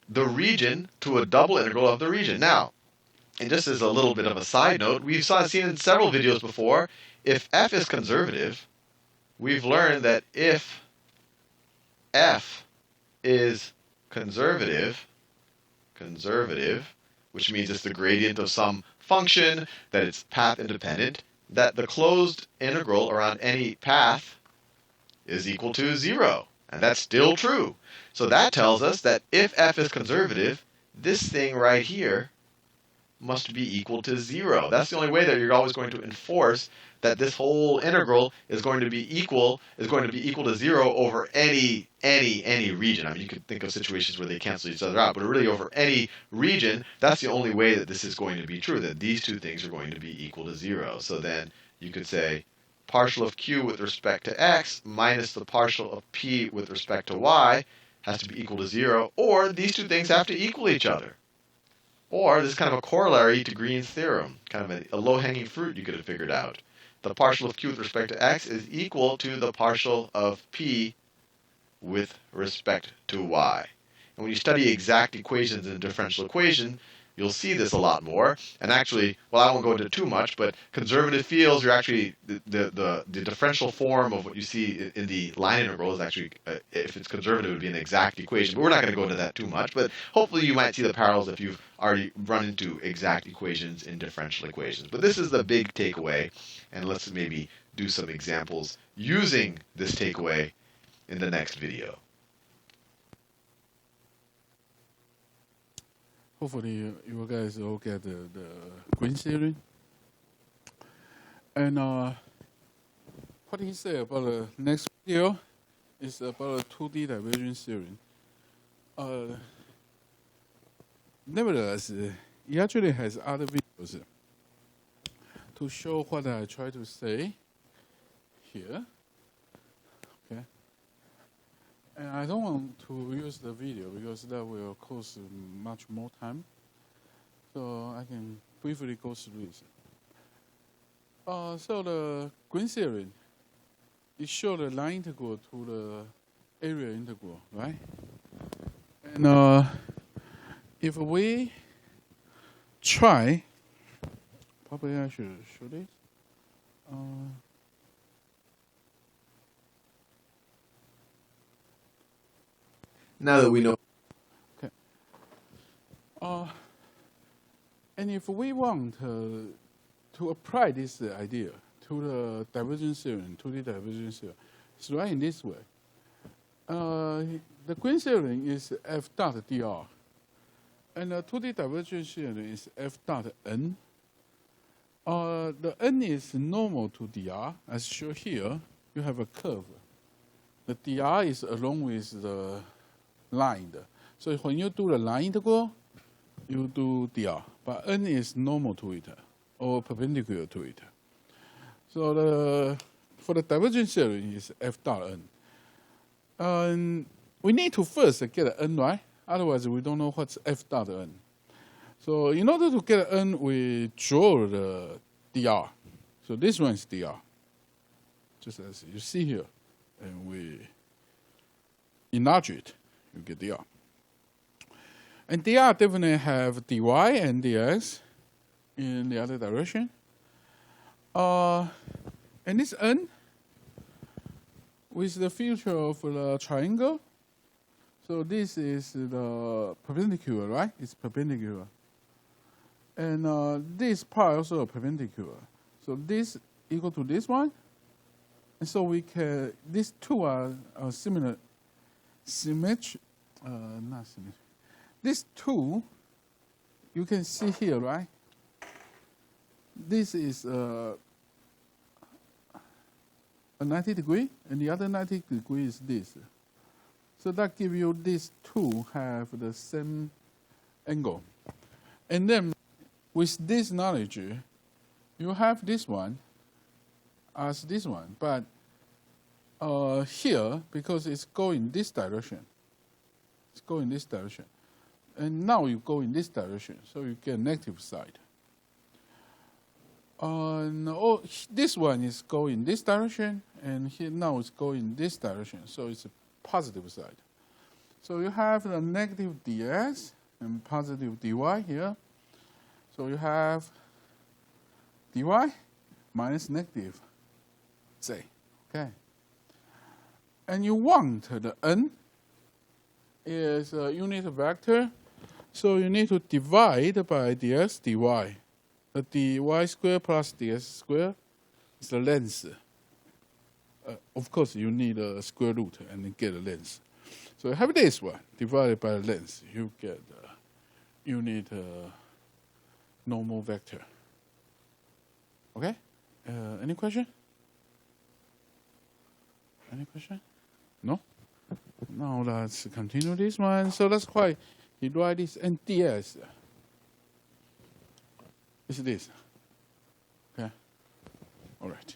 [SPEAKER 2] the region, to a double integral of the region. Now, and just as a little bit of a side note, we've seen in several videos before, if f is conservative, we've learned that if f is conservative, which means it's the gradient of some function, that it's path independent, that the closed integral around any path is equal to 0. And that's still true. So that tells us that if f is conservative, this thing right here must be equal to 0. That's the only way that you're always going to enforce that this whole integral is going to be equal to 0 over any region. I mean, you could think of situations where they cancel each other out, but really over any region, that's the only way that this is going to be true, that these two things are going to be equal to 0. So then you could say partial of q with respect to x minus the partial of p with respect to y has to be equal to 0, or these two things have to equal each other. Or this is kind of a corollary to Green's theorem, kind of a low-hanging fruit you could have figured out. The partial of q with respect to x is equal to the partial of p with respect to y. And when you study exact equations in a differential equation, you'll see this a lot more. And actually, well, I won't go into too much, but conservative fields, you're actually, the differential form of what you see in the line integral is actually, if it's conservative, it would be an exact equation. But we're not going to go into that too much. But hopefully you might see the parallels if you've already run into exact equations in differential equations. But this is the big takeaway. And let's maybe do some examples using this takeaway in the next video.
[SPEAKER 1] Hopefully you guys all get the Green theory. And what he said about the next video is about a 2D divergence theory. Nevertheless, he actually has other videos to show what I try to say here. Okay. And I don't want to use the video because that will cost much more time. So I can briefly go through this. So the Green theory, it shows the line integral to the area integral, right? And if we try, probably I should show this.
[SPEAKER 2] Now that we know.
[SPEAKER 1] Okay. And if we want to apply this idea to the divergence theorem, to the divergence theorem, it's right in this way. The Green theorem is f dot dr, and the 2D divergence theorem is f dot n. The n is normal to dr, as shown here. You have a curve. The dr is along with the line. So when you do the line integral, you do dr, but n is normal to it or perpendicular to it. So for the divergence theory is f dot n. We need to first get n, right? Otherwise, we don't know what's f dot n. So in order to get n, we draw the dr. So this one is dr, just as you see here, and we enlarge it. You get dr. And dr definitely have dy and dx in the other direction. And this n, with the feature of the triangle, so this is the perpendicular, right? It's perpendicular. And this part also perpendicular. So this equal to this one. And so we can, these two are similar, not symmetric. This 2, you can see here, right? This is a 90 degree, and the other 90 degree is this. So that gives you these 2 have the same angle. And then with this knowledge, you have this one as this one, but here, because it's going this direction, it's going this direction. And now you go in this direction, so you get negative side. No, this one is going this direction, and here now it's going this direction, so it's a positive side. So you have the negative ds and positive dy here. So you have dy minus negative z, okay? And you want the n is a unit vector, so you need to divide by dx dy. The dy squared plus dx squared is the length. Of course, you need a square root and then get a length. So you have this one divided by the length, you get the unit normal vector. Okay? Any question? Any question? No? Now let's continue this one. So that's why he write this and ds. Is this. Okay? All right.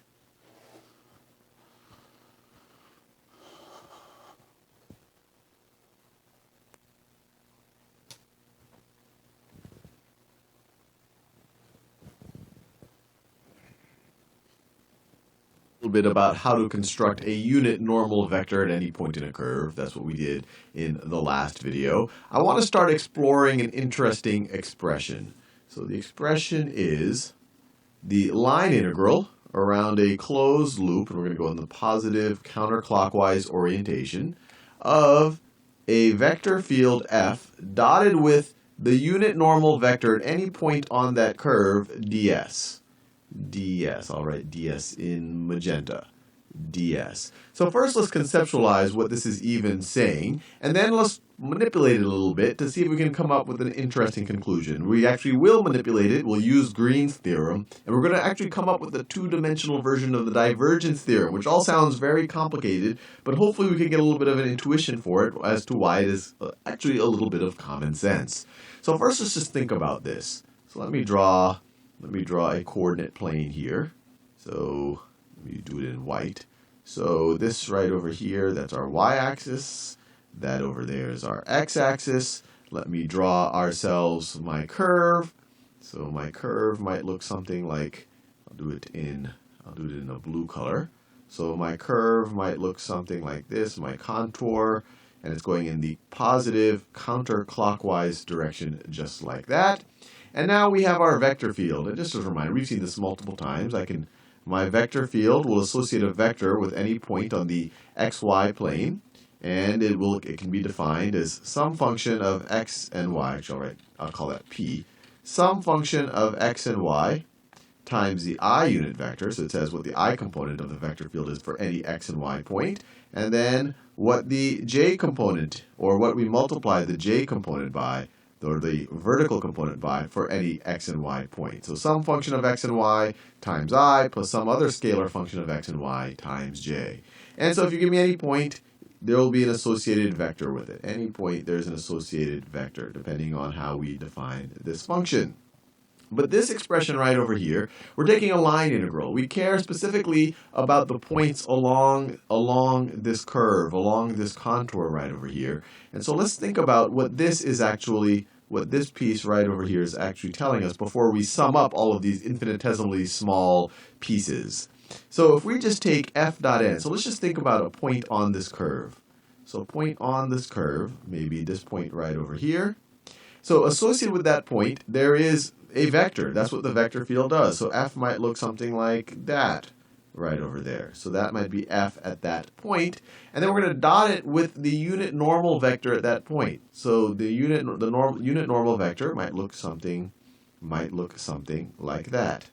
[SPEAKER 2] Bit about how to construct a unit normal vector at any point in a curve. That's what we did in the last video. I want to start exploring an interesting expression. So the expression is the line integral around a closed loop, and we're going to go in the positive counterclockwise orientation, of a vector field f dotted with the unit normal vector at any point on that curve ds. ds. I'll write ds in magenta. ds. So first let's conceptualize what this is even saying, and then let's manipulate it a little bit to see if we can come up with an interesting conclusion. We actually will manipulate it. We'll use Green's theorem, and we're going to actually come up with a two-dimensional version of the divergence theorem, which all sounds very complicated, but hopefully we can get a little bit of an intuition for it as to why it is actually a little bit of common sense. So first let's just think about this. So let me draw a coordinate plane here. So let me do it in white. So this right over here, that's our y-axis. That over there is our x-axis. Let me draw ourselves my curve. So my curve might look something like, I'll do it in a blue color. So my curve might look something like this, my contour, and it's going in the positive counterclockwise direction just like that. And now we have our vector field. And just as a reminder, we've seen this multiple times. My vector field will associate a vector with any point on the xy plane, and it can be defined as some function of x and y. Actually, I'll call that p. Some function of x and y times the I unit vector. So it says what the I component of the vector field is for any x and y point, and then what the j component, or what we multiply the j component by, or the vertical component by, for any x and y point. So some function of x and y times I plus some other scalar function of x and y times j. And so if you give me any point, there will be an associated vector with it. Any point, there's an associated vector, depending on how we define this function. But this expression right over here, we're taking a line integral. We care specifically about the points along this curve, along this contour right over here. And so let's think about what this piece right over here is actually telling us before we sum up all of these infinitesimally small pieces. So if we just take f dot n, so let's just think about a point on this curve. So a point on this curve, maybe this point right over here. So associated with that point, there is a vector. That's what the vector field does. So f might look something like that right over there. So that might be f at that point. And then we're going to dot it with the unit normal vector at that point. So the unit normal vector might look something like that.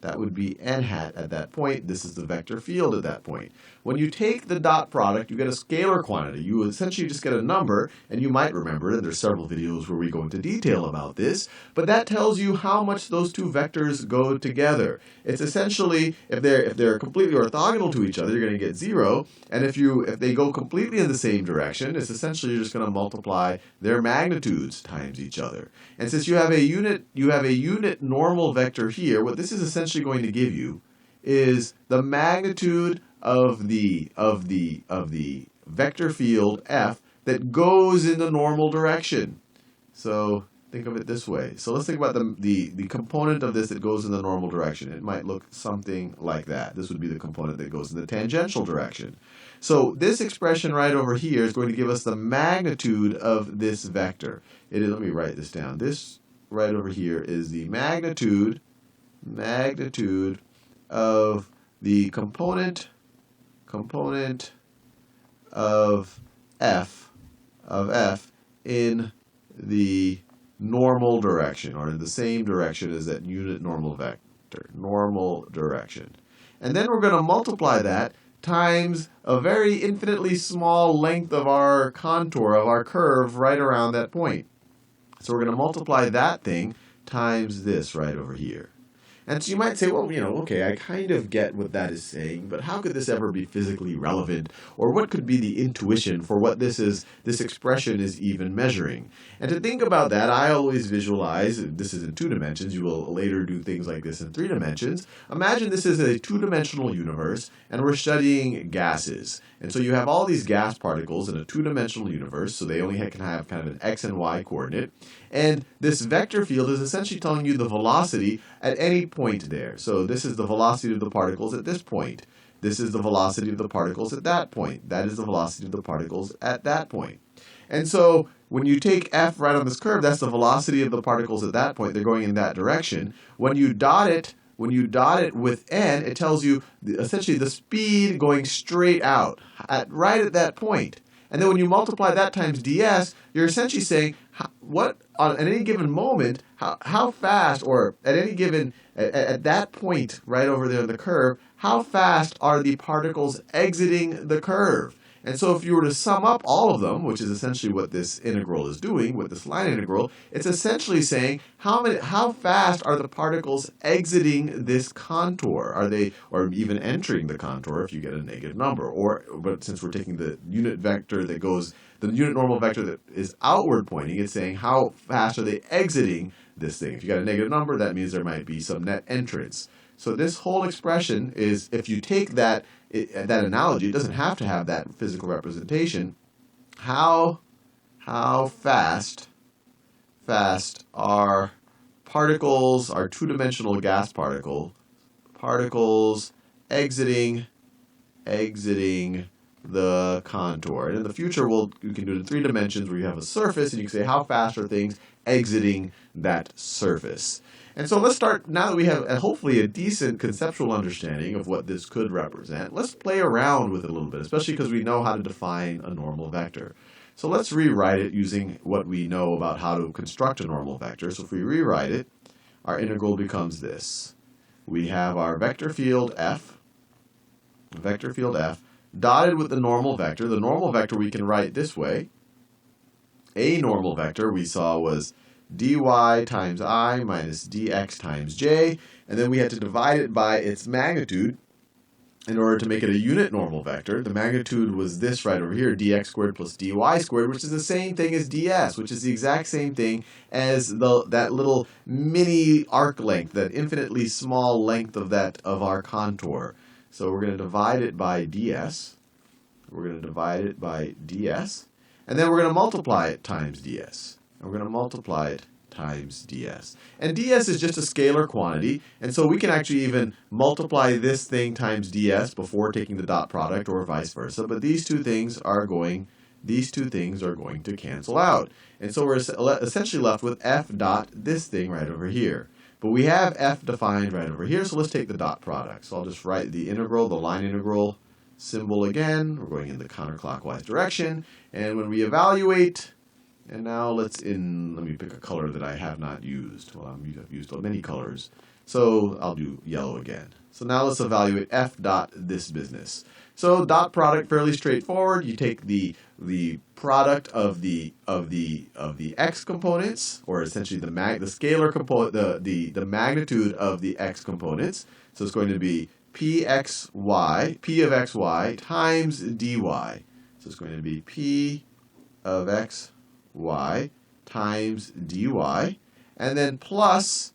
[SPEAKER 2] That would be n hat at that point. This is the vector field at that point. When you take the dot product, you get a scalar quantity. You essentially just get a number, and you might remember, and there's several videos where we go into detail about this, but that tells you how much those two vectors go together. It's essentially, if they're completely orthogonal to each other, you're going to get 0, and if they go completely in the same direction, it's essentially you're just going to multiply their magnitudes times each other. And since you have a unit normal vector here, what this is essentially going to give you is the magnitude of the vector field f that goes in the normal direction. So think of it this way. So let's think about the component of this that goes in the normal direction. It might look something like that. This would be the component that goes in the tangential direction. So this expression right over here is going to give us the magnitude of this vector. Let me write this down. This right over here is the magnitude of the component of f in the normal direction, or in the same direction as that unit normal vector, normal direction. And then we're going to multiply that times a very infinitely small length of our contour, of our curve, right around that point. So we're going to multiply that thing times this right over here. And so you might say, well, okay, I kind of get what that is saying, but how could this ever be physically relevant? Or what could be the intuition for what this expression is even measuring? And to think about that, I always visualize, this is in 2 dimensions, you will later do things like this in 3 dimensions. Imagine this is a 2-dimensional universe, and we're studying gases. And so you have all these gas particles in a 2-dimensional universe, so they only can have kind of an x and y coordinate. And this vector field is essentially telling you the velocity at any point there. So this is the velocity of the particles at this point. This is the velocity of the particles at that point. That is the velocity of the particles at that point. And so when you take f right on this curve, that's the velocity of the particles at that point. They're going in that direction. When you dot it with n, it tells you essentially the speed going straight out right at that point. And then when you multiply that times ds, you're essentially saying at any given moment, how fast, or at that point right over there in the curve, how fast are the particles exiting the curve? And so if you were to sum up all of them, which is essentially what this integral is doing with this line integral, it's essentially saying how fast are the particles exiting this contour? Are they, or even entering the contour if you get a negative number? But since we're taking the unit vector that goes, the unit normal vector that is outward pointing, it's saying how fast are they exiting this thing? If you got a negative number, that means there might be some net entrance. So this whole expression is, if you take that analogy, it doesn't have to have that physical representation. How fast are particles, our 2-dimensional gas particles exiting the contour? And in the future, you can do it in 3 dimensions where you have a surface, and you can say how fast are things exiting that surface. And so let's start, now that we have hopefully a decent conceptual understanding of what this could represent, let's play around with it a little bit, especially because we know how to define a normal vector. So let's rewrite it using what we know about how to construct a normal vector. So if we rewrite it, our integral becomes this. We have our vector field f, dotted with the normal vector. The normal vector we can write this way. A normal vector we saw was dy times I minus dx times j, and then we had to divide it by its magnitude in order to make it a unit normal vector. The magnitude was this right over here, dx squared plus dy squared, which is the same thing as ds, which is the exact same thing as that little mini arc length, that infinitely small length of our contour. So we're going to divide it by ds. And then we're going to multiply it times ds. And we're going to multiply it times ds. And ds is just a scalar quantity, and so we can actually even multiply this thing times ds before taking the dot product, or vice versa. But these two things are going to cancel out. And so we're essentially left with f dot this thing right over here. But we have f defined right over here, so let's take the dot product. So I'll just write the integral, the line integral symbol again. We're going in the counterclockwise direction. And when we evaluate And now let me pick a color that I have not used. Well, I've used many colors. So I'll do yellow again. So now let's evaluate f dot this business. So dot product, fairly straightforward. You take the product of the x components, or essentially the scalar component, the magnitude of the x components. So it's going to be p of xy times dy. So it's going to be p of xy times dy, and then plus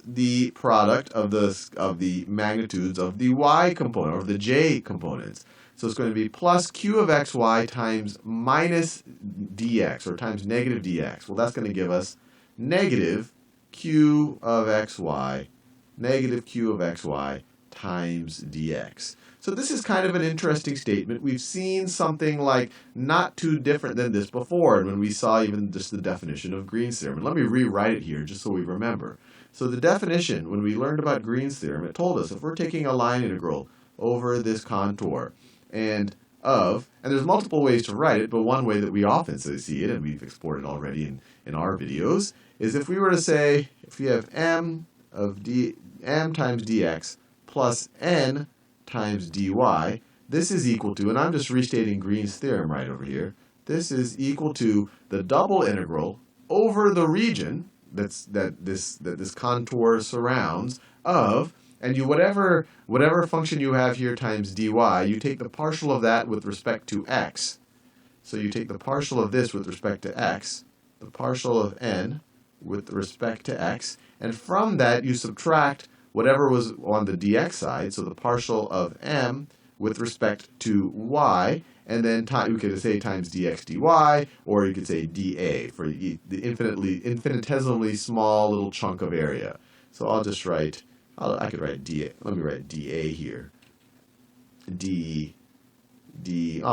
[SPEAKER 2] the product of the magnitudes of the y component, or the j components. So it's going to be plus q of xy times minus dx, or times negative dx. Well, that's going to give us negative q of xy times dx. So this is kind of an interesting statement. We've seen something like not too different than this before, and when we saw even just the definition of Green's theorem. And let me rewrite it here just so we remember. So the definition, when we learned about Green's theorem, it told us if we're taking a line integral over this contour, and there's multiple ways to write it, but one way that we often see it, and we've exported already in our videos, is if we were to say, if you have m times dx plus n times dy, this is equal to, and I'm just restating Green's theorem right over here, this is equal to the double integral over the region that this contour surrounds of, and you whatever function you have here times dy, you take the partial of that with respect to x. So you take the partial of this with respect to x, the partial of n with respect to x, and from that you subtract whatever was on the dx side, so the partial of m with respect to y, and then you could say times dx dy, or you could say dA for the infinitesimally small little chunk of area. So I'll just write, I could write dA, let me write dA here. All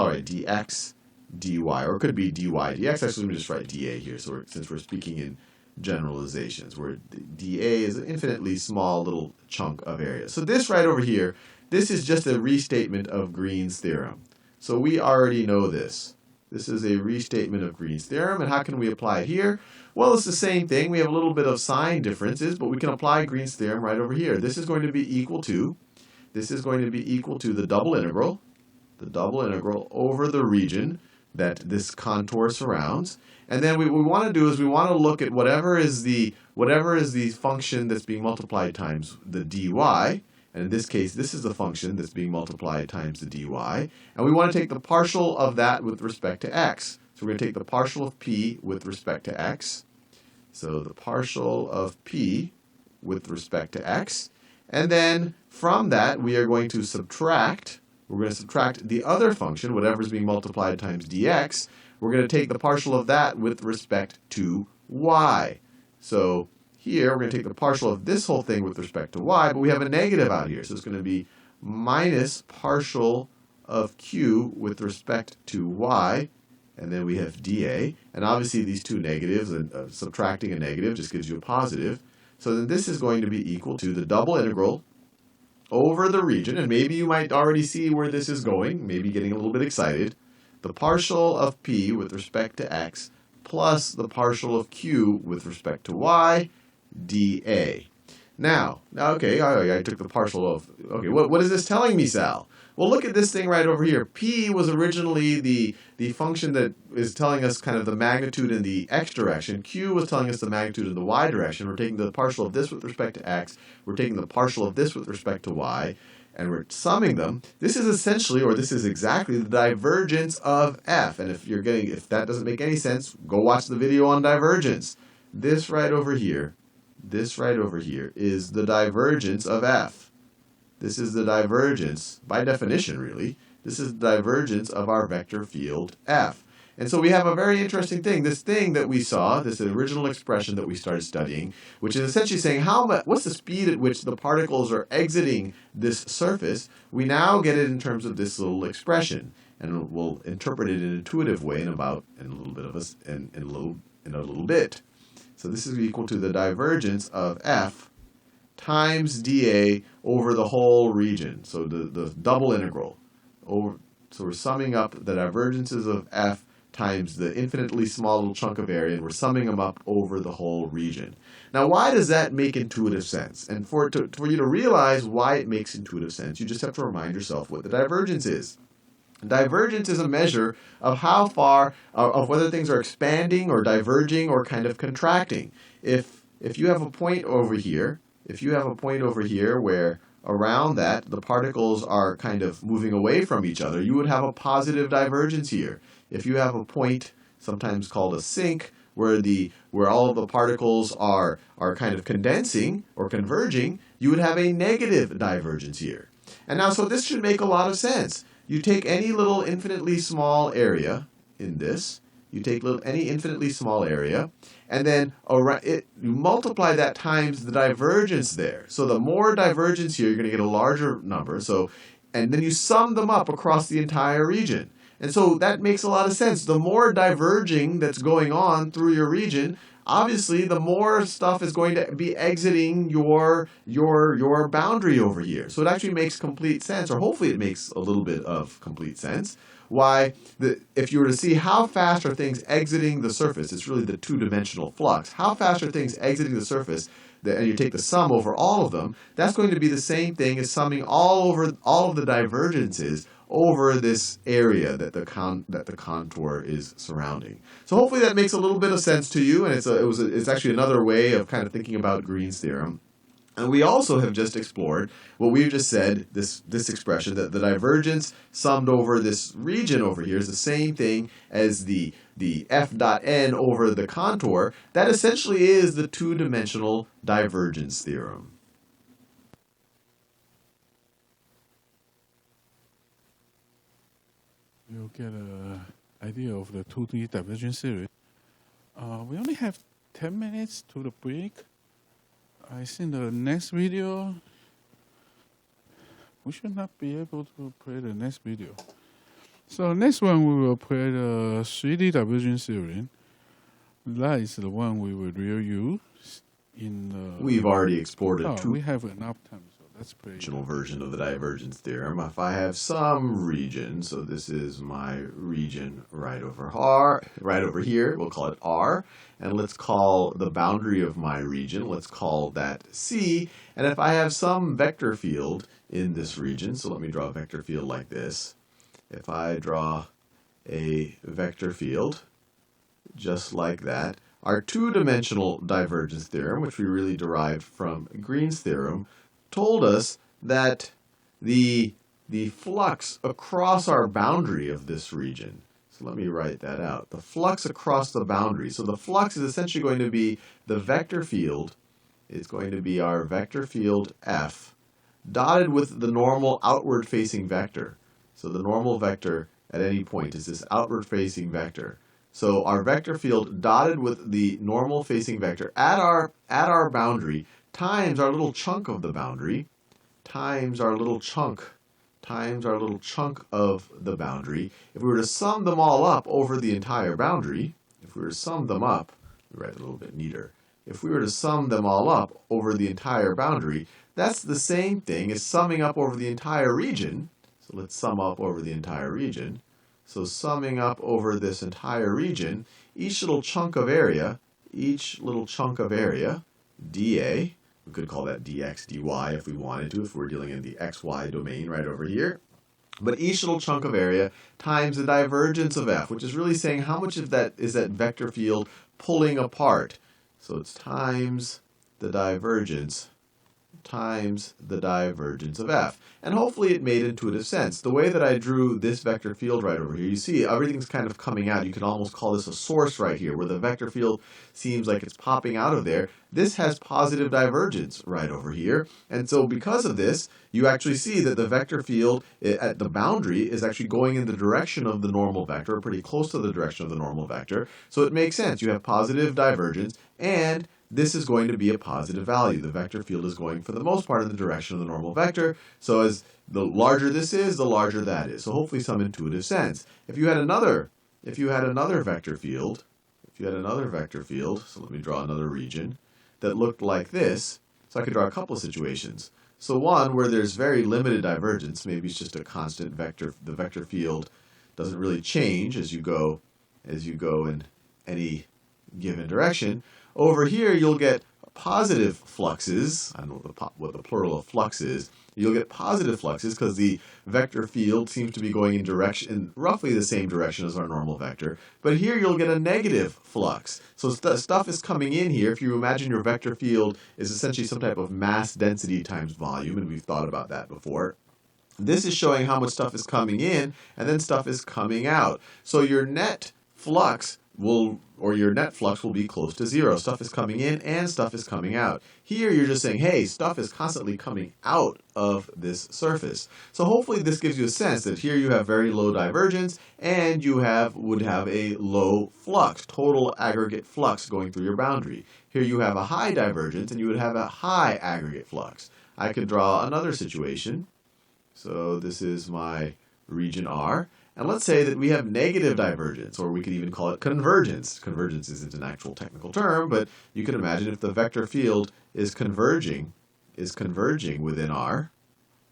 [SPEAKER 2] right, dx dy, or it could be dy dx. Actually, let me just write dA here, so since we're speaking in generalizations, where dA is an infinitely small little chunk of area. So this right over here, this is just a restatement of Green's theorem. So we already know this. This is a restatement of Green's theorem, and how can we apply it here? Well, it's the same thing. We have a little bit of sign differences, but we can apply Green's theorem right over here. This is going to be equal to the double integral over the region that this contour surrounds. And then what we want to do is we want to look at whatever is the function that's being multiplied times the dy. And in this case, this is the function that's being multiplied times the dy. And we want to take the partial of that with respect to x. So we're going to take the partial of p with respect to x. So the partial of p with respect to x. And then from that, we are going to subtract. We're going to subtract the other function, whatever is being multiplied times dx. We're going to take the partial of that with respect to y. So here, we're going to take the partial of this whole thing with respect to y, but we have a negative out here. So it's going to be minus partial of q with respect to y, and then we have dA. And obviously, these two negatives, and subtracting a negative just gives you a positive. So then this is going to be equal to the double integral over the region, and maybe you might already see where this is going, maybe getting a little bit excited. The partial of p with respect to x plus the partial of q with respect to y, dA. Now, okay, I took the partial of, okay, what is this telling me, Sal? Well, look at this thing right over here. P was originally the function that is telling us kind of the magnitude in the x direction. Q was telling us the magnitude in the y direction. We're taking the partial of this with respect to x. We're taking the partial of this with respect to y. And we're summing them. This is essentially, or this is exactly, the divergence of f. And if that doesn't make any sense, go watch the video on divergence. This right over here is the divergence of f. This is the divergence, by definition really, this is the divergence of our vector field f. And so we have a very interesting thing. This thing that we saw, this original expression that we started studying, which is essentially saying what's the speed at which the particles are exiting this surface. We now get it in terms of this little expression, and we'll interpret it in an intuitive way in a little bit. So this is equal to the divergence of f times dA over the whole region. So the double integral over. So we're summing up the divergences of f times the infinitely small little chunk of area, and we're summing them up over the whole region. Now, why does that make intuitive sense? And for you to realize why it makes intuitive sense, you just have to remind yourself what the divergence is. Divergence is a measure of how far, of whether things are expanding or diverging or kind of contracting. If you have a point over here, where around that the particles are kind of moving away from each other, you would have a positive divergence here. If you have a point, sometimes called a sink, where all of the particles are kind of condensing or converging, you would have a negative divergence here. And now, so this should make a lot of sense. You take any little infinitely small area in this, and then you multiply that times the divergence there. So the more divergence here, you're going to get a larger number. And then you sum them up across the entire region. And so that makes a lot of sense. The more diverging that's going on through your region, obviously the more stuff is going to be exiting your boundary over here. So it actually makes complete sense, or hopefully it makes a little bit of complete sense. If you were to see how fast are things exiting the surface, it's really the two-dimensional flux. How fast are things exiting the surface, and you take the sum over all of them, that's going to be the same thing as summing all of the divergences over this area that the contour is surrounding. So hopefully that makes a little bit of sense to you, and it's actually another way of kind of thinking about Green's theorem. And we also have just explored what we've just said, this expression, that the divergence summed over this region over here is the same thing as the f dot n over the contour. That essentially is the two-dimensional divergence theorem.
[SPEAKER 1] You'll get an idea of the 2D divergence theory. We only have 10 minutes to the break. I think the next video, we should not be able to play the next video. So next one we will play the 3D divergence theory. That is the one we will use in the...
[SPEAKER 2] We've already explored it.
[SPEAKER 1] We have enough time, so let's play.
[SPEAKER 2] Original version of the divergence theorem. If I have some region, so this is my region right over here, we'll call it R, and let's call the boundary of my region, let's call that C, and if I have some vector field in this region, so let me draw a vector field like this. If I draw a vector field just like that, our two-dimensional divergence theorem, which we really derived from Green's theorem, told us that the flux across our boundary of this region, so let me write that out, the flux across the boundary, so the flux is essentially going to be the vector field, it's going to be our vector field F, dotted with the normal outward-facing vector. So the normal vector at any point is this outward-facing vector. So our vector field dotted with the normal facing vector at our boundary times our little chunk of the boundary, times our little chunk of the boundary. If we were to sum them all up over the entire boundary, if we were to sum them up, let me write it a little bit neater. If we were to sum them all up over the entire boundary, that's the same thing as summing up over the entire region. So let's sum up over the entire region. So summing up over this entire region, each little chunk of area, dA, we could call that dx, dy if we wanted to, if we're dealing in the xy domain right over here. But each little chunk of area times the divergence of F, which is really saying how much of that is that vector field pulling apart. So it's times the divergence of F. And hopefully it made intuitive sense. The way that I drew this vector field right over here, you see everything's kind of coming out. You can almost call this a source right here, where the vector field seems like it's popping out of there. This has positive divergence right over here. And so because of this, you actually see that the vector field at the boundary is actually going in the direction of the normal vector, pretty close to the direction of the normal vector. So it makes sense. You have positive divergence, and this is going to be a positive value. The vector field is going, for the most part, in the direction of the normal vector. So as the larger this is, the larger that is. So hopefully some intuitive sense. If you had another vector field, so let me draw another region that looked like this. So I could draw a couple of situations. So one where there's very limited divergence, maybe it's just a constant vector. The vector field doesn't really change as you go as you go in any given direction. Over here, you'll get positive fluxes. I don't know what the plural of flux is. You'll get positive fluxes because the vector field seems to be going in roughly the same direction as our normal vector. But here you'll get a negative flux. So stuff is coming in here. If you imagine your vector field is essentially some type of mass density times volume, and we've thought about that before. This is showing how much stuff is coming in, and then stuff is coming out. So your net flux will be close to zero. Stuff is coming in and stuff is coming out. Here you're just saying, hey, stuff is constantly coming out of this surface. So hopefully this gives you a sense that here you have very low divergence and you would have a low flux, total aggregate flux going through your boundary. Here you have a high divergence and you would have a high aggregate flux. I could draw another situation. So this is my region R. And let's say that we have negative divergence, or we could even call it convergence. Convergence isn't an actual technical term, but you can imagine if the vector field is converging within R,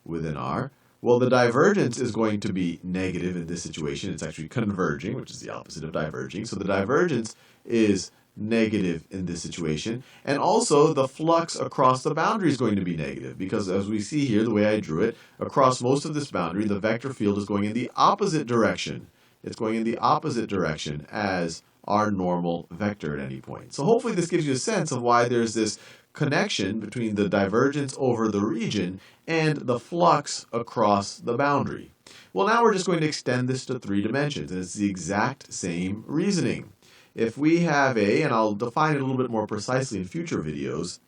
[SPEAKER 2] well, the divergence is going to be negative in this situation. It's actually converging, which is the opposite of diverging. So the divergence is negative in this situation. And also the flux across the boundary is going to be negative because as we see here, the way I drew it, across most of this boundary, the vector field is going in the opposite direction. It's going in the opposite direction as our normal vector at any point. So hopefully this gives you a sense of why there's this connection between the divergence over the region and the flux across the boundary. Well, now we're just going to extend this to 3 dimensions, and it's the exact same reasoning. If we have and I'll define it a little bit more precisely in future videos,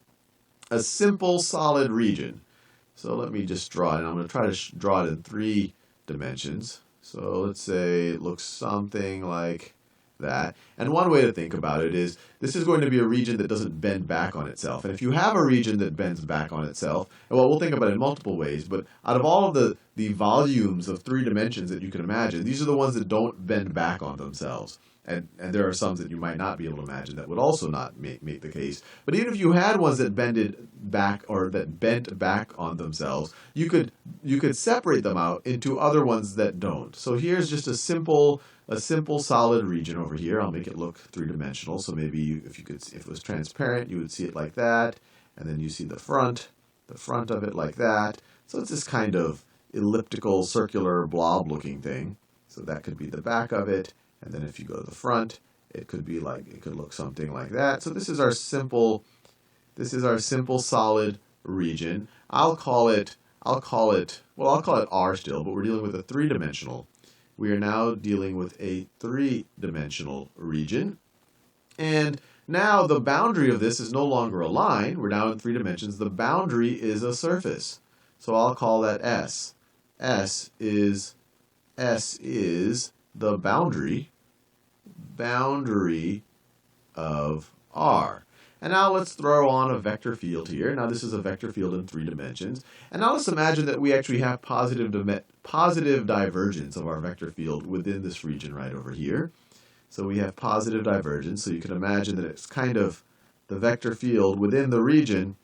[SPEAKER 2] a simple solid region. So let me just draw it. I'm going to try to draw it in 3 dimensions. So let's say it looks something like that. And one way to think about it is this is going to be a region that doesn't bend back on itself. And if you have a region that bends back on itself, well, we'll think about it in multiple ways, but out of all of the volumes of 3 dimensions that you can imagine, these are the ones that don't bend back on themselves. And there are some that you might not be able to imagine that would also not make the case. But even if you had ones that bended back or that bent back on themselves, you could separate them out into other ones that don't. So here's just a simple solid region over here. I'll make it look 3-dimensional. So maybe if it was transparent, you would see it like that, and then you see the front of it like that. So it's this kind of elliptical, circular, blob-looking thing. So that could be the back of it. And then if you go to the front, it could look something like that. So this is our simple solid region. I'll call it R still, but we're dealing with a 3-dimensional. We are now dealing with a 3-dimensional region. And now the boundary of this is no longer a line. We're now in 3 dimensions. The boundary is a surface. So I'll call that S. S is the boundary of R. And now let's throw on a vector field here. Now this is a vector field in 3 dimensions. And now let's imagine that we actually have positive divergence of our vector field within this region right over here. So we have positive divergence. So you can imagine that it's kind of the vector field within the region.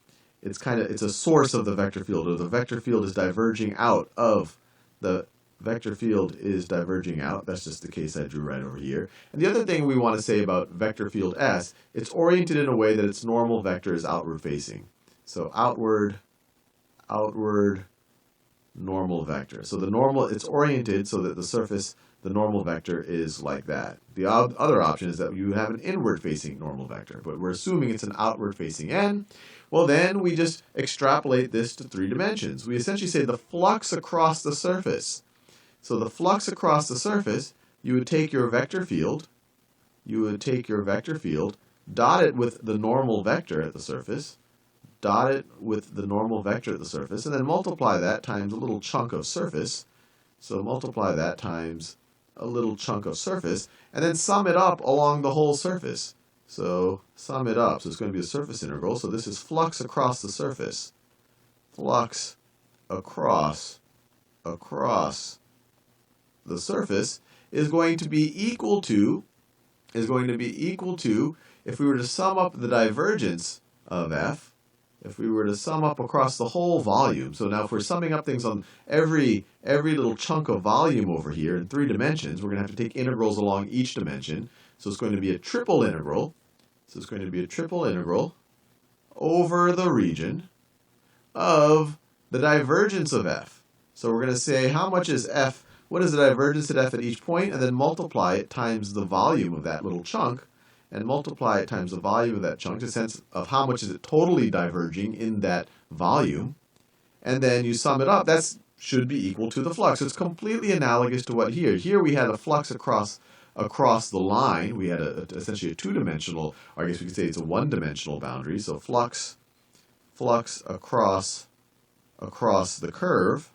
[SPEAKER 2] It's a source of the vector field, or the vector field is diverging out of the vector field is diverging out. That's just the case I drew right over here. And the other thing we want to say about vector field S, it's oriented in a way that its normal vector is outward facing. So outward, normal vector. So it's oriented so that the normal vector is like that. The other option is that you have an inward facing normal vector, but we're assuming it's an outward facing N. Well, then we just extrapolate this to 3 dimensions. We essentially say the flux across the surface. So the flux across the surface, you would take your vector field, dot it with the normal vector at the surface, and then multiply that times a little chunk of surface. So multiply that times a little chunk of surface, and then sum it up along the whole surface. So sum it up. So it's going to be a surface integral. So this is flux across the surface. Flux across the surface is going to be equal to, if we were to sum up the divergence of F, if we were to sum up across the whole volume, so now if we're summing up things on every little chunk of volume over here in 3 dimensions, we're going to have to take integrals along each dimension. So it's going to be a triple integral. So it's going to be a triple integral over the region of the divergence of f. So we're going to say how much is f, what is the divergence at f at each point, and then multiply it times the volume of that little chunk, and multiply it times the volume of that chunk, a sense of how much is it totally diverging in that volume, and then you sum it up. That should be equal to the flux. So it's completely analogous to what here. Here we had a flux across the line. We had essentially a 2-dimensional, or I guess we could say it's a 1-dimensional boundary. So flux across the curve,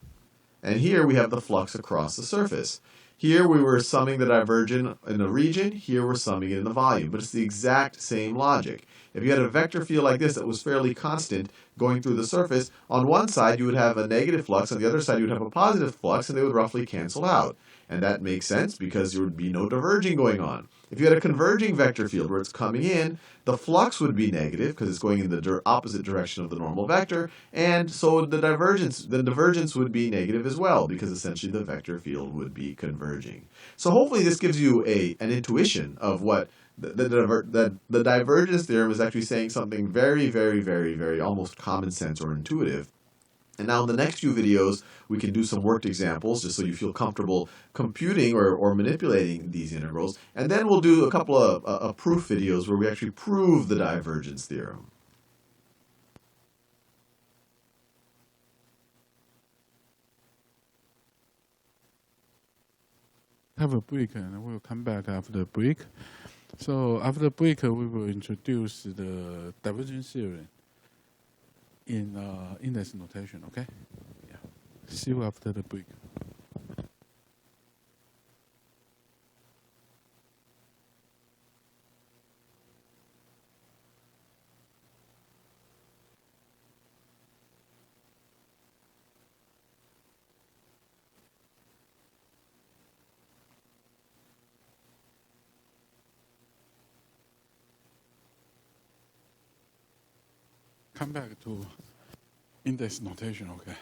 [SPEAKER 2] and here we have the flux across the surface. Here we were summing the divergence in the region, here we're summing it in the volume, but it's the exact same logic. If you had a vector field like this that was fairly constant going through the surface, on one side you would have a negative flux, on the other side you would have a positive flux, and they would roughly cancel out. And that makes sense because there would be no diverging going on. If you had a converging vector field where it's coming in, the flux would be negative because it's going in the opposite direction of the normal vector, and so the divergence would be negative as well because essentially the vector field would be converging. So hopefully this gives you an intuition of what the divergence theorem is actually saying something very, very, very, very almost common sense or intuitive. And now in the next few videos, we can do some worked examples just so you feel comfortable computing or manipulating these integrals. And then we'll do a couple of proof videos where we actually prove the divergence theorem.
[SPEAKER 1] Have a break and we'll come back after the break. So after the break, we will introduce the divergence theorem in index notation, okay? Yeah. See you after the break. Come back to index notation, okay?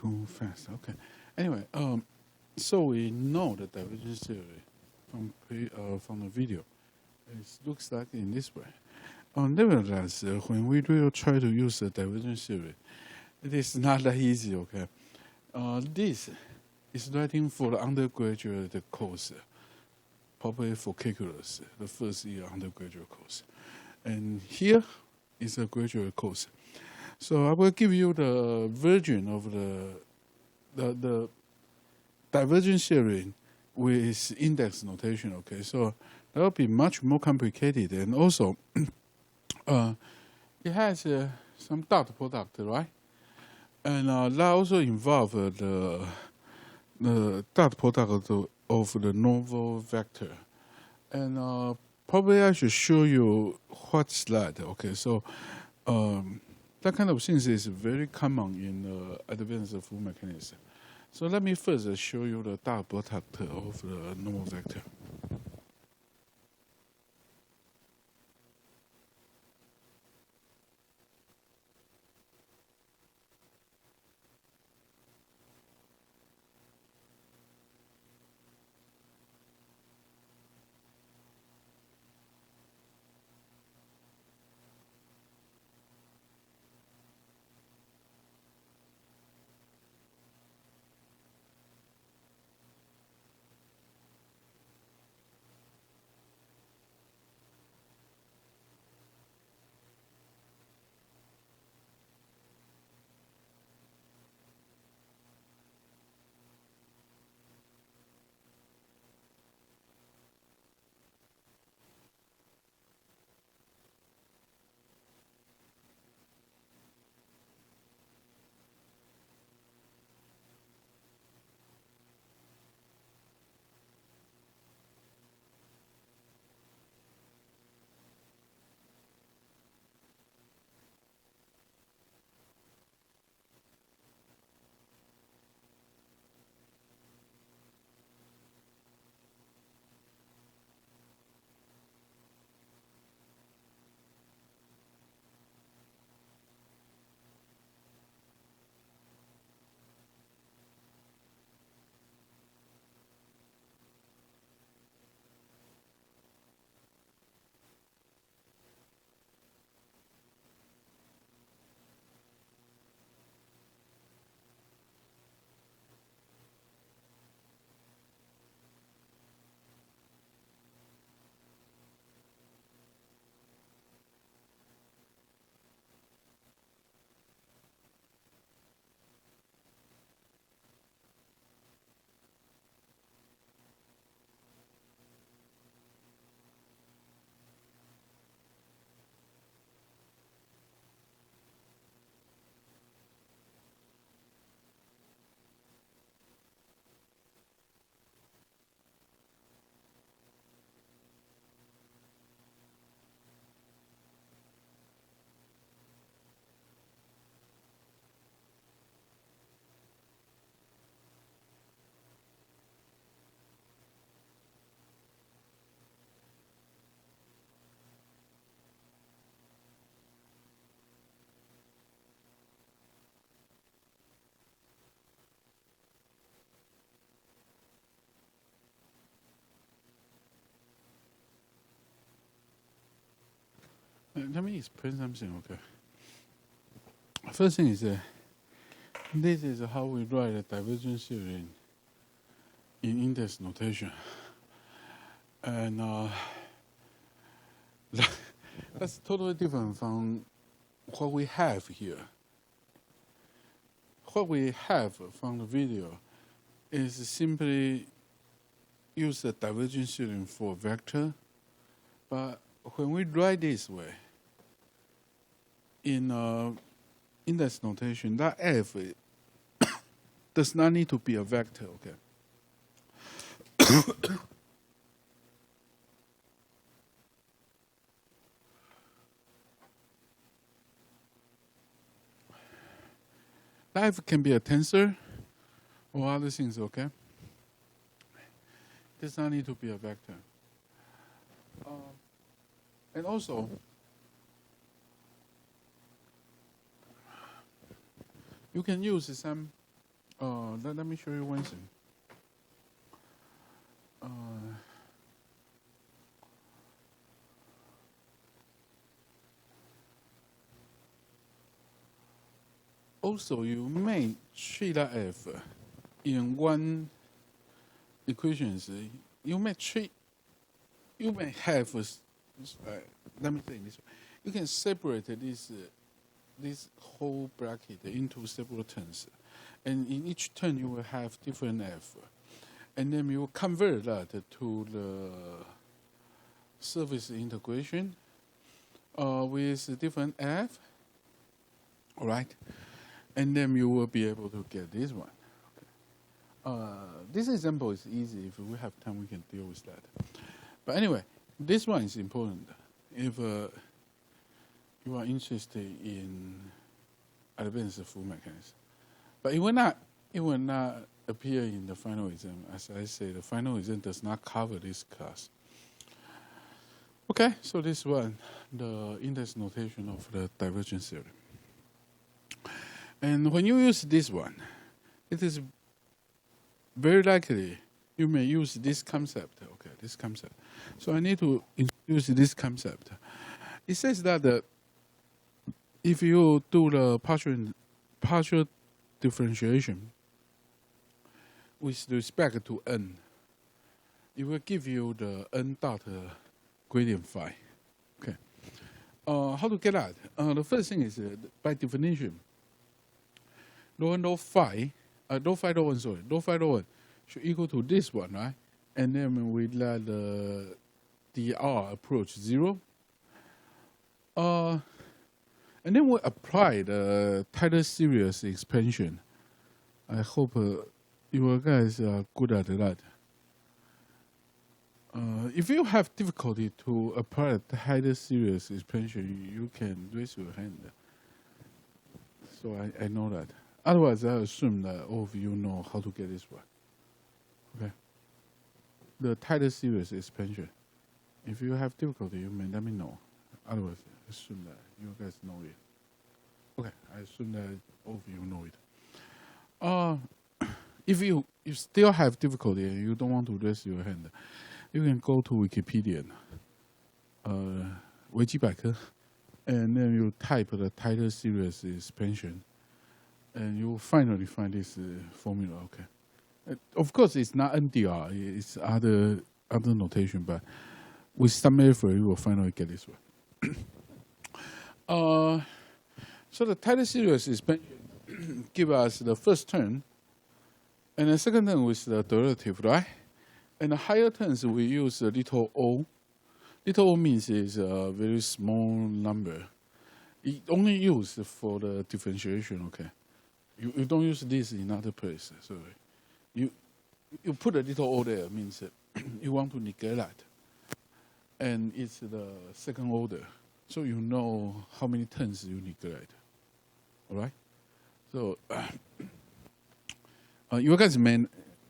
[SPEAKER 1] too fast. Okay. Anyway, so we know the divergence theory from the video. It looks like in this way. Nevertheless, when we will try to use the divergence theory, it is not that easy. Okay. This is writing for the undergraduate course, probably for calculus, the first year undergraduate course, and here is a graduate course. So I will give you the version of the divergence theory with index notation. Okay, so that will be much more complicated, and also it has some dot product, right? And that also involves the dot product of the normal vector. And probably I should show you what's that. Okay, so that kind of things is very common in advanced fluid mechanics. So let me first show you the dot product of the normal vector. Let me explain something. Okay. First thing is this is how we write a divergence theory in index notation, and that's totally different from what we have here. What we have from the video is simply use the divergence theorem for vector, but when we write this way in index notation, that f does not need to be a vector. Okay. That f can be a tensor or other things. Okay. Does not need to be a vector. And also, you can use some let me show you one thing. Also, you may treat that f in one equations. You may have. Let me think this way. You can separate this whole bracket into several terms, and in each term you will have different f, and then you convert that to the surface integration with different f. All right, and then you will be able to get this one. This example is easy. If we have time, we can deal with that. But anyway, this one is important. If you are interested in advanced full mechanism, but it will not appear in the final exam. As I say, the final exam does not cover this class. Okay, so this one, the index notation of the divergence theorem. And when you use this one, it is very likely you may use this concept. Okay, this concept. So I need to introduce this concept. It says that if you do the partial differentiation with respect to n, it will give you the n dot gradient phi. Okay. How to get that? The first thing is by definition, rho phi one should equal to this one, right? And then we let the dr approach 0. And then we apply the Taylor series expansion. I hope you guys are good at that. If you have difficulty to apply the Taylor series expansion, you can raise your hand. So I know that. Otherwise, I assume that all of you know how to get this one. Okay. The Taylor series expansion. If you have difficulty, you may let me know. Otherwise, I assume that you guys know it. Okay, I assume that all of you know it. If you still have difficulty and you don't want to raise your hand, you can go to Wikipedia, 维基百科, and then you type the Taylor series expansion, and you will finally find this formula. Okay. Of course, it's not NDR; it's other notation, but with some effort, you will finally get this one. So the Taylor series expansion give us the first term, and the second term with the derivative, right? And the higher terms we use a little o. Little o means it's a very small number. It only used for the differentiation. Okay, you don't use this in other places. So you put a little o there means you want to negate that, and it's the second order. So you know how many terms you neglect. All right? So you guys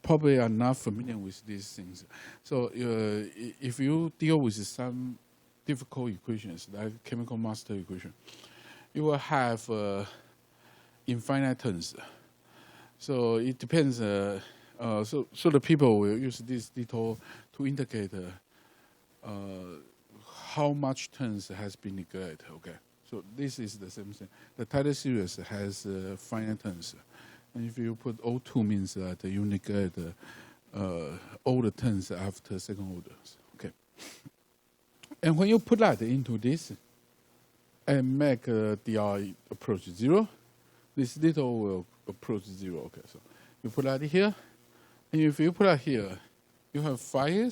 [SPEAKER 1] probably are not familiar with these things. So if you deal with some difficult equations, like chemical master equation, you will have infinite terms. So it depends. So the people will use this little to indicate how much terms has been neglected. Okay, so this is the same thing. The Taylor series has finite terms, and if you put O2 means that you neglect all the terms after second orders. Okay, and when you put that into this and make dr approach 0, this little will approach 0. Okay, so you put that here, and if you put that here, you have phi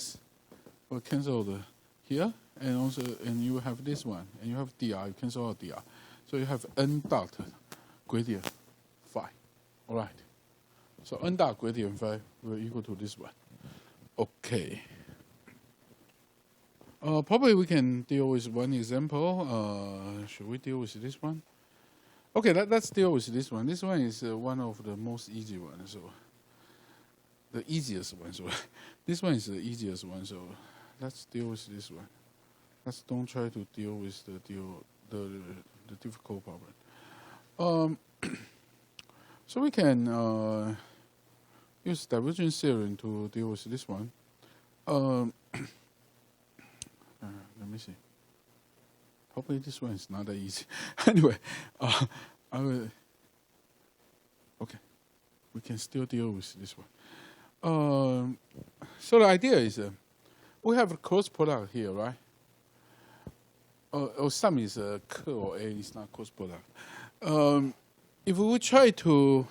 [SPEAKER 1] will cancel the here. And also, and you have this one, and you have dr, you cancel out dr. So you have n dot gradient phi. All right. So n dot gradient phi will equal to this one. Okay. Probably we can deal with one example. Should we deal with this one? Okay, let's deal with this one. This one is one of the most easy ones. So the easiest one. So this one is the easiest one. So let's deal with this one. Let's don't try to deal with the difficult problem. So we can use divergence theorem to deal with this one. Let me see. Hopefully this one is not that easy. Anyway, I will. Okay, we can still deal with this one. So the idea is we have a cross product here, right? Or some is K or A is not cross product. If we try to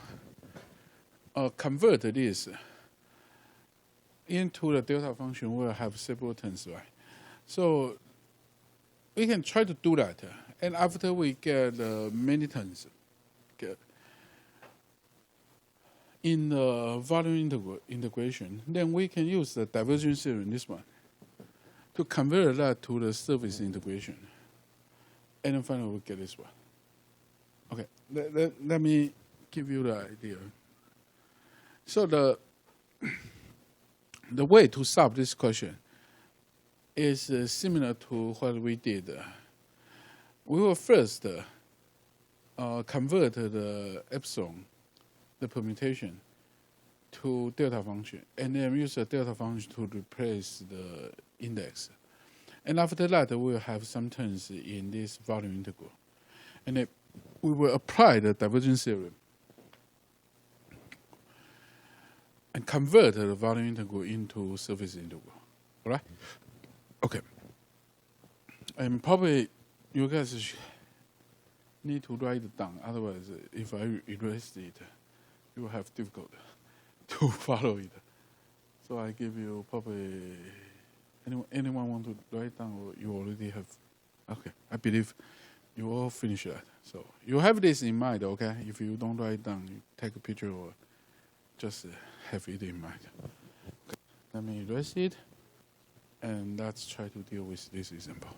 [SPEAKER 1] convert this into the delta function, we'll have several terms, right? So we can try to do that. And after we get many terms in the volume integration, then we can use the divergence theorem, this one, to convert that to the surface integration. And then finally we get this one. Okay, let me give you the idea. So the way to solve this question is similar to what we did. We will first convert the epsilon, the permutation, to delta function, and then use the delta function to replace the index. And after that, we will have some terms in this volume integral. And then we will apply the divergence theorem and convert the volume integral into surface integral. All right? Okay. And probably you guys need to write it down. Otherwise, if I erase it, you will have difficulty to follow it. So I give you probably, anyone want to write down, or you already have? Okay, I believe you all finish that. So you have this in mind, okay? If you don't write down, you take a picture or just have it in mind. Okay. Let me erase it, and let's try to deal with this example.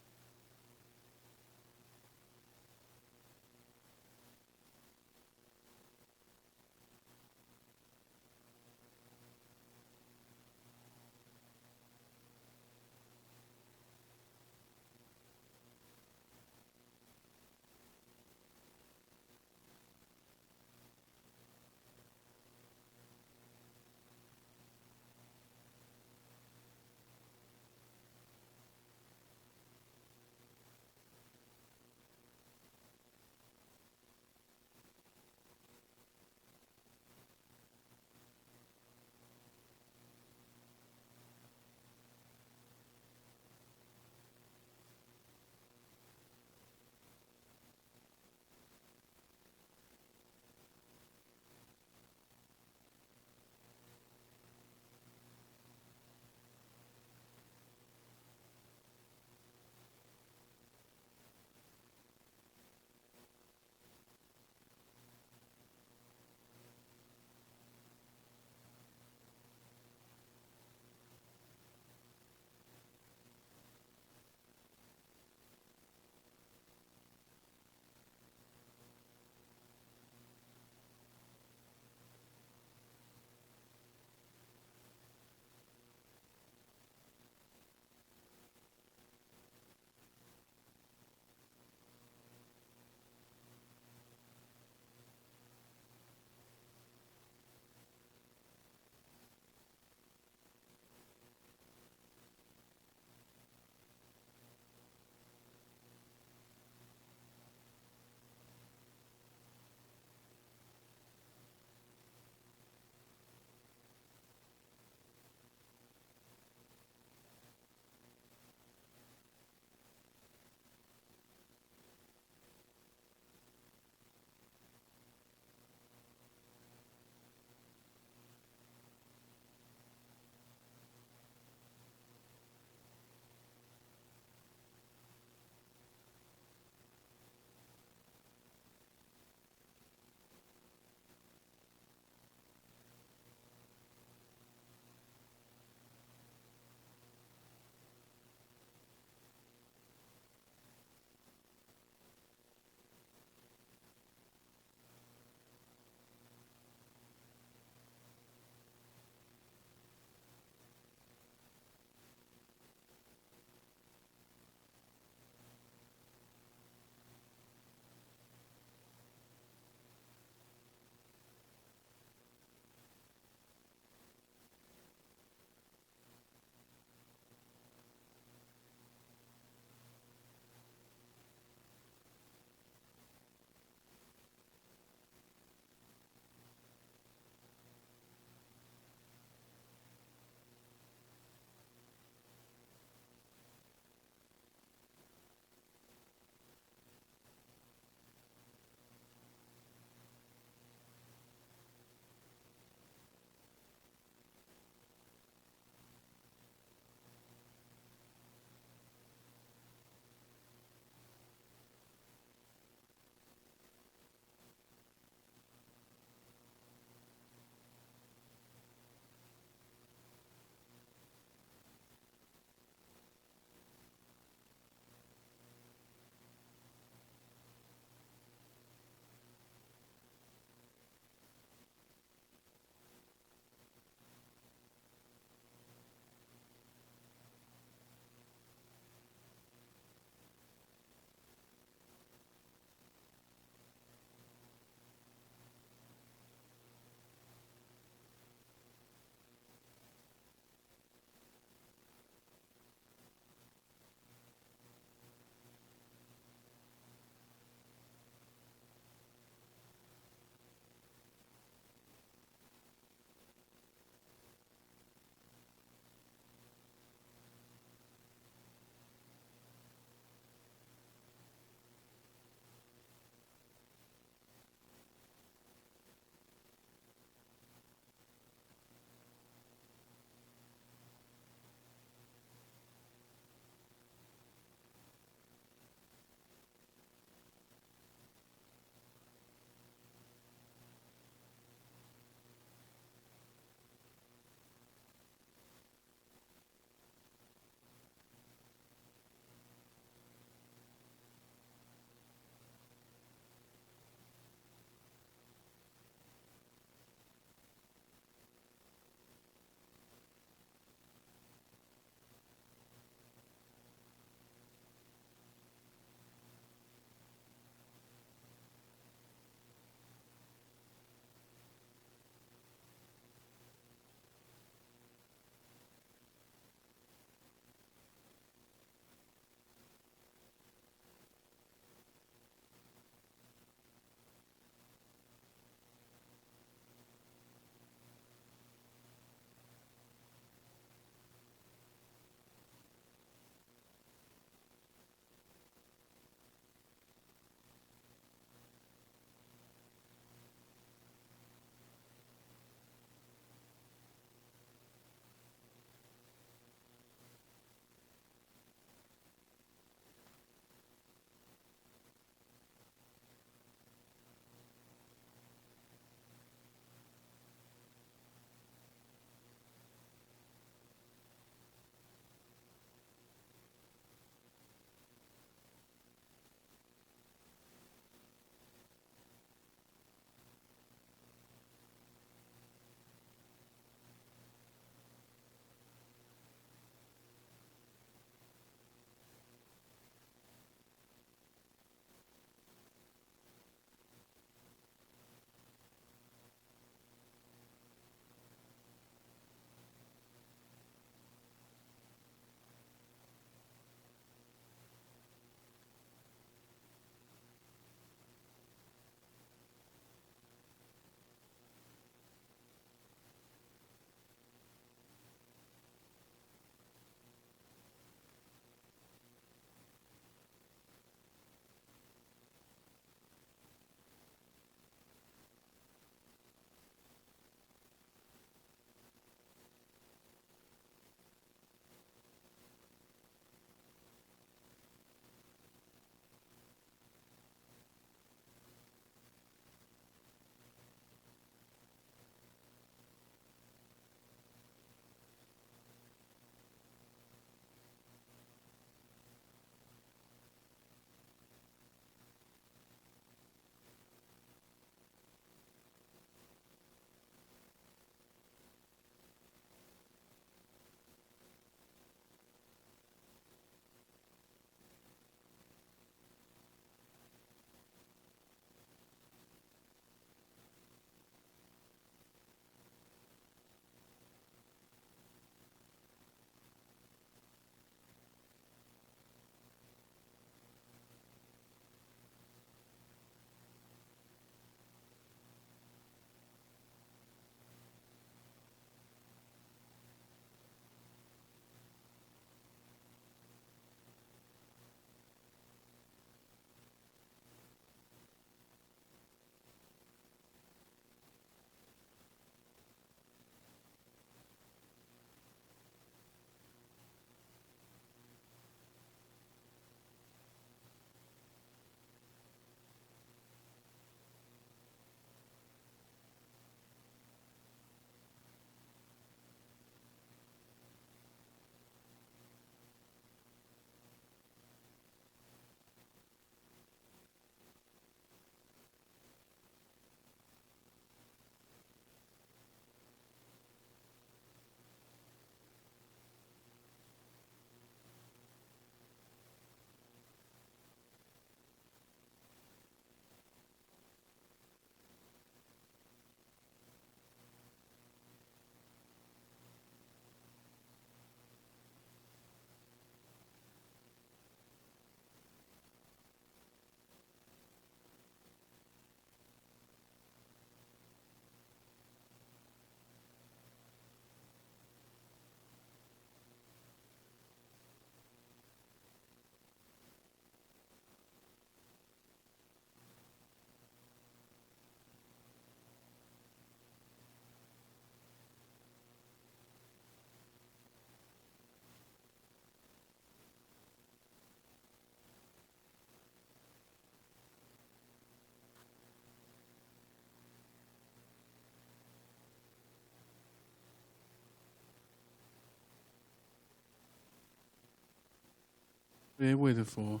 [SPEAKER 1] wait for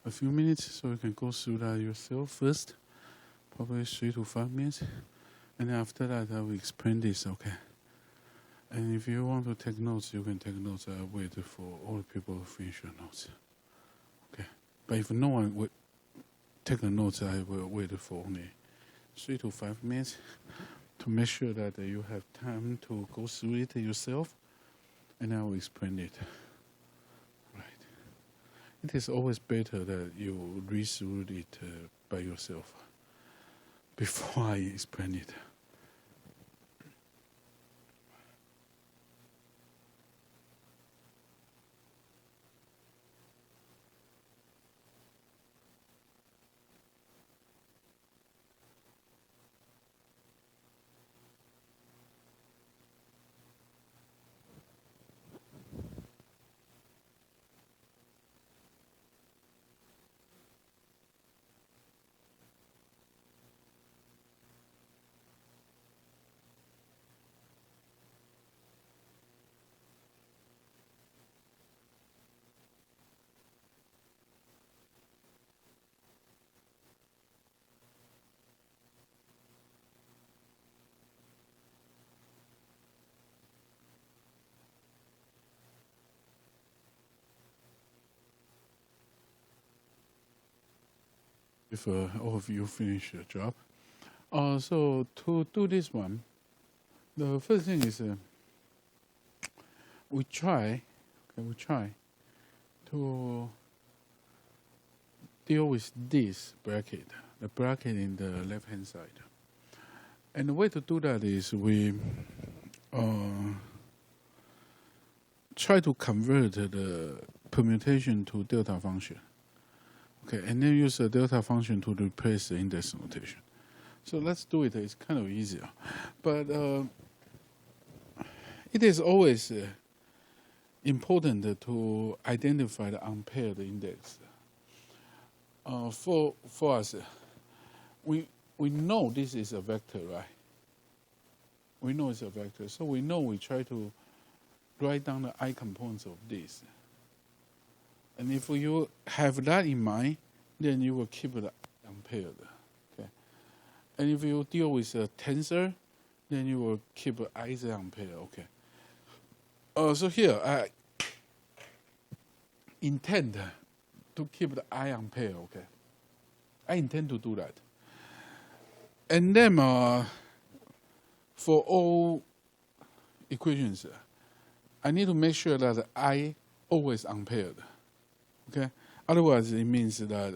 [SPEAKER 1] a few minutes so you can go through that yourself first, probably 3 to 5 minutes. And then after that, I will explain this, okay? And if you want to take notes, you can take notes. I'll wait for all the people to finish your notes. Okay? But if no one will take the notes, I will wait for only 3 to 5 minutes to make sure that you have time to go through it yourself, and I will explain it. Right? It is always better that you read through it by yourself before I explain it. If all of you finish your job. So to do this one, the first thing is we try to deal with this bracket, the bracket in the left-hand side. And the way to do that is we try to convert the permutation to delta function. Okay, and then use the delta function to replace the index notation. So let's do it. It's kind of easier. But it is always important to identify the unpaired index. For us, we know this is a vector, right? We know it's a vector. So we know we try to write down the I components of this. And if you have that in mind, then you will keep it unpaired. Okay. And if you deal with a tensor, then you will keep I unpaired. Okay. So here I intend to keep the I unpaired. Okay. I intend to do that. And then for all equations, I need to make sure that I always unpaired. Okay. Otherwise, it means that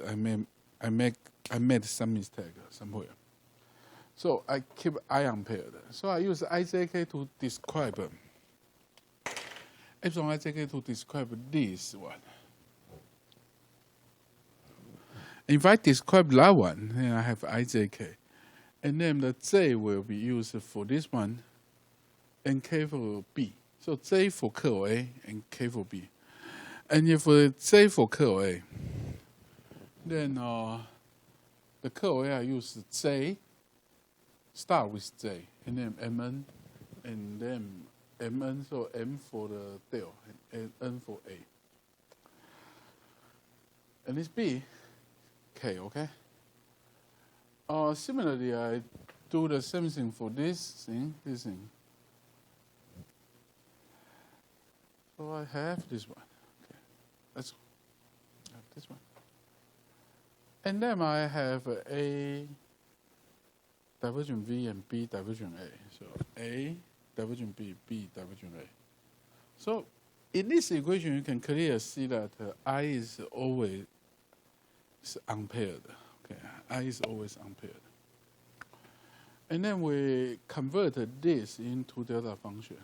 [SPEAKER 1] I made some mistake somewhere. So I keep I unpaired. So I use IJK to describe epsilon IJK to describe this one. If I describe that one, then I have IJK. And then the J will be used for this one, and K for B. So J for curl A and K for B. And if J for curl A, then the curl A I use J, start with J, and then Mn, and then Mn, so M for the del, and N for A. And this B, K, okay? Similarly, I do the same thing for this thing. So I have this one. Okay, let's have this one. And then I have A divergent V and B divergent A. So A divergent B, B divergent A. So in this equation, you can clearly see that I is always unpaired. Okay, I is always unpaired. And then we converted this into delta function.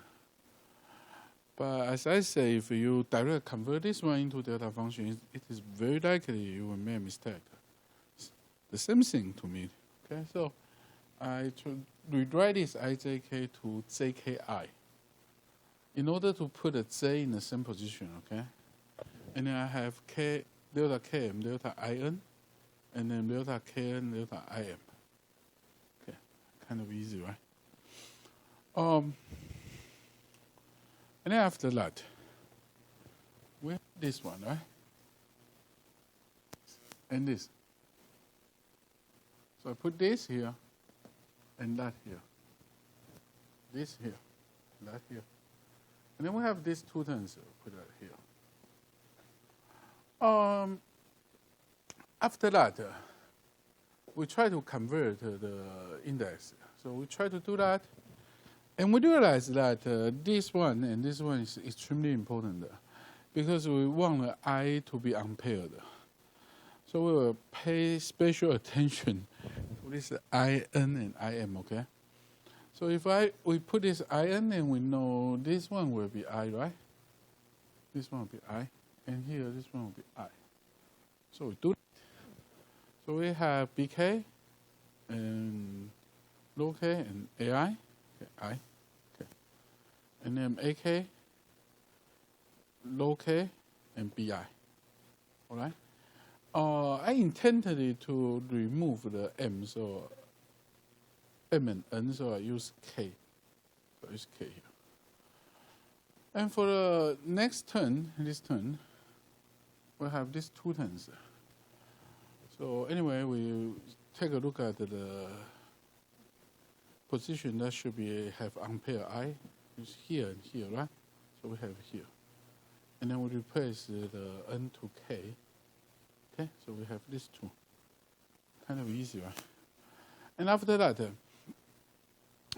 [SPEAKER 1] But as I say, if you directly convert this one into delta function, it is very likely you will make a mistake. The same thing to me. Okay, so I rewrite this IJK to JKI in order to put a J in the same position. Okay, and then I have K delta Km delta In, and then delta Kn delta Im. Okay, kind of easy, right? And then after that, we have this one, right? and this. So I put this here and that here. This here, that here. And then we have these two terms, put that here. After that, we try to convert the index. So we try to do that. And we realize that this one and this one is extremely important because we want I to be unpaired. So we will pay special attention to this IN and IM, okay? So if we put this IN and we know this one will be I, right? This one will be I. And here, this one will be I. So we do it. So we have BK and low k and AI, okay, I. Okay. And then AK, low k, and BI. All right? I intended to remove the M, so M and N, so I use K. So it's K here. And for the next turn, this turn, we'll have these two turns. So anyway, we take a look at the position that should be have unpaired I. It's here and here, right? So we have here. And then we replace the N to K. Okay, so we have these two. Kind of easy, right? And after that,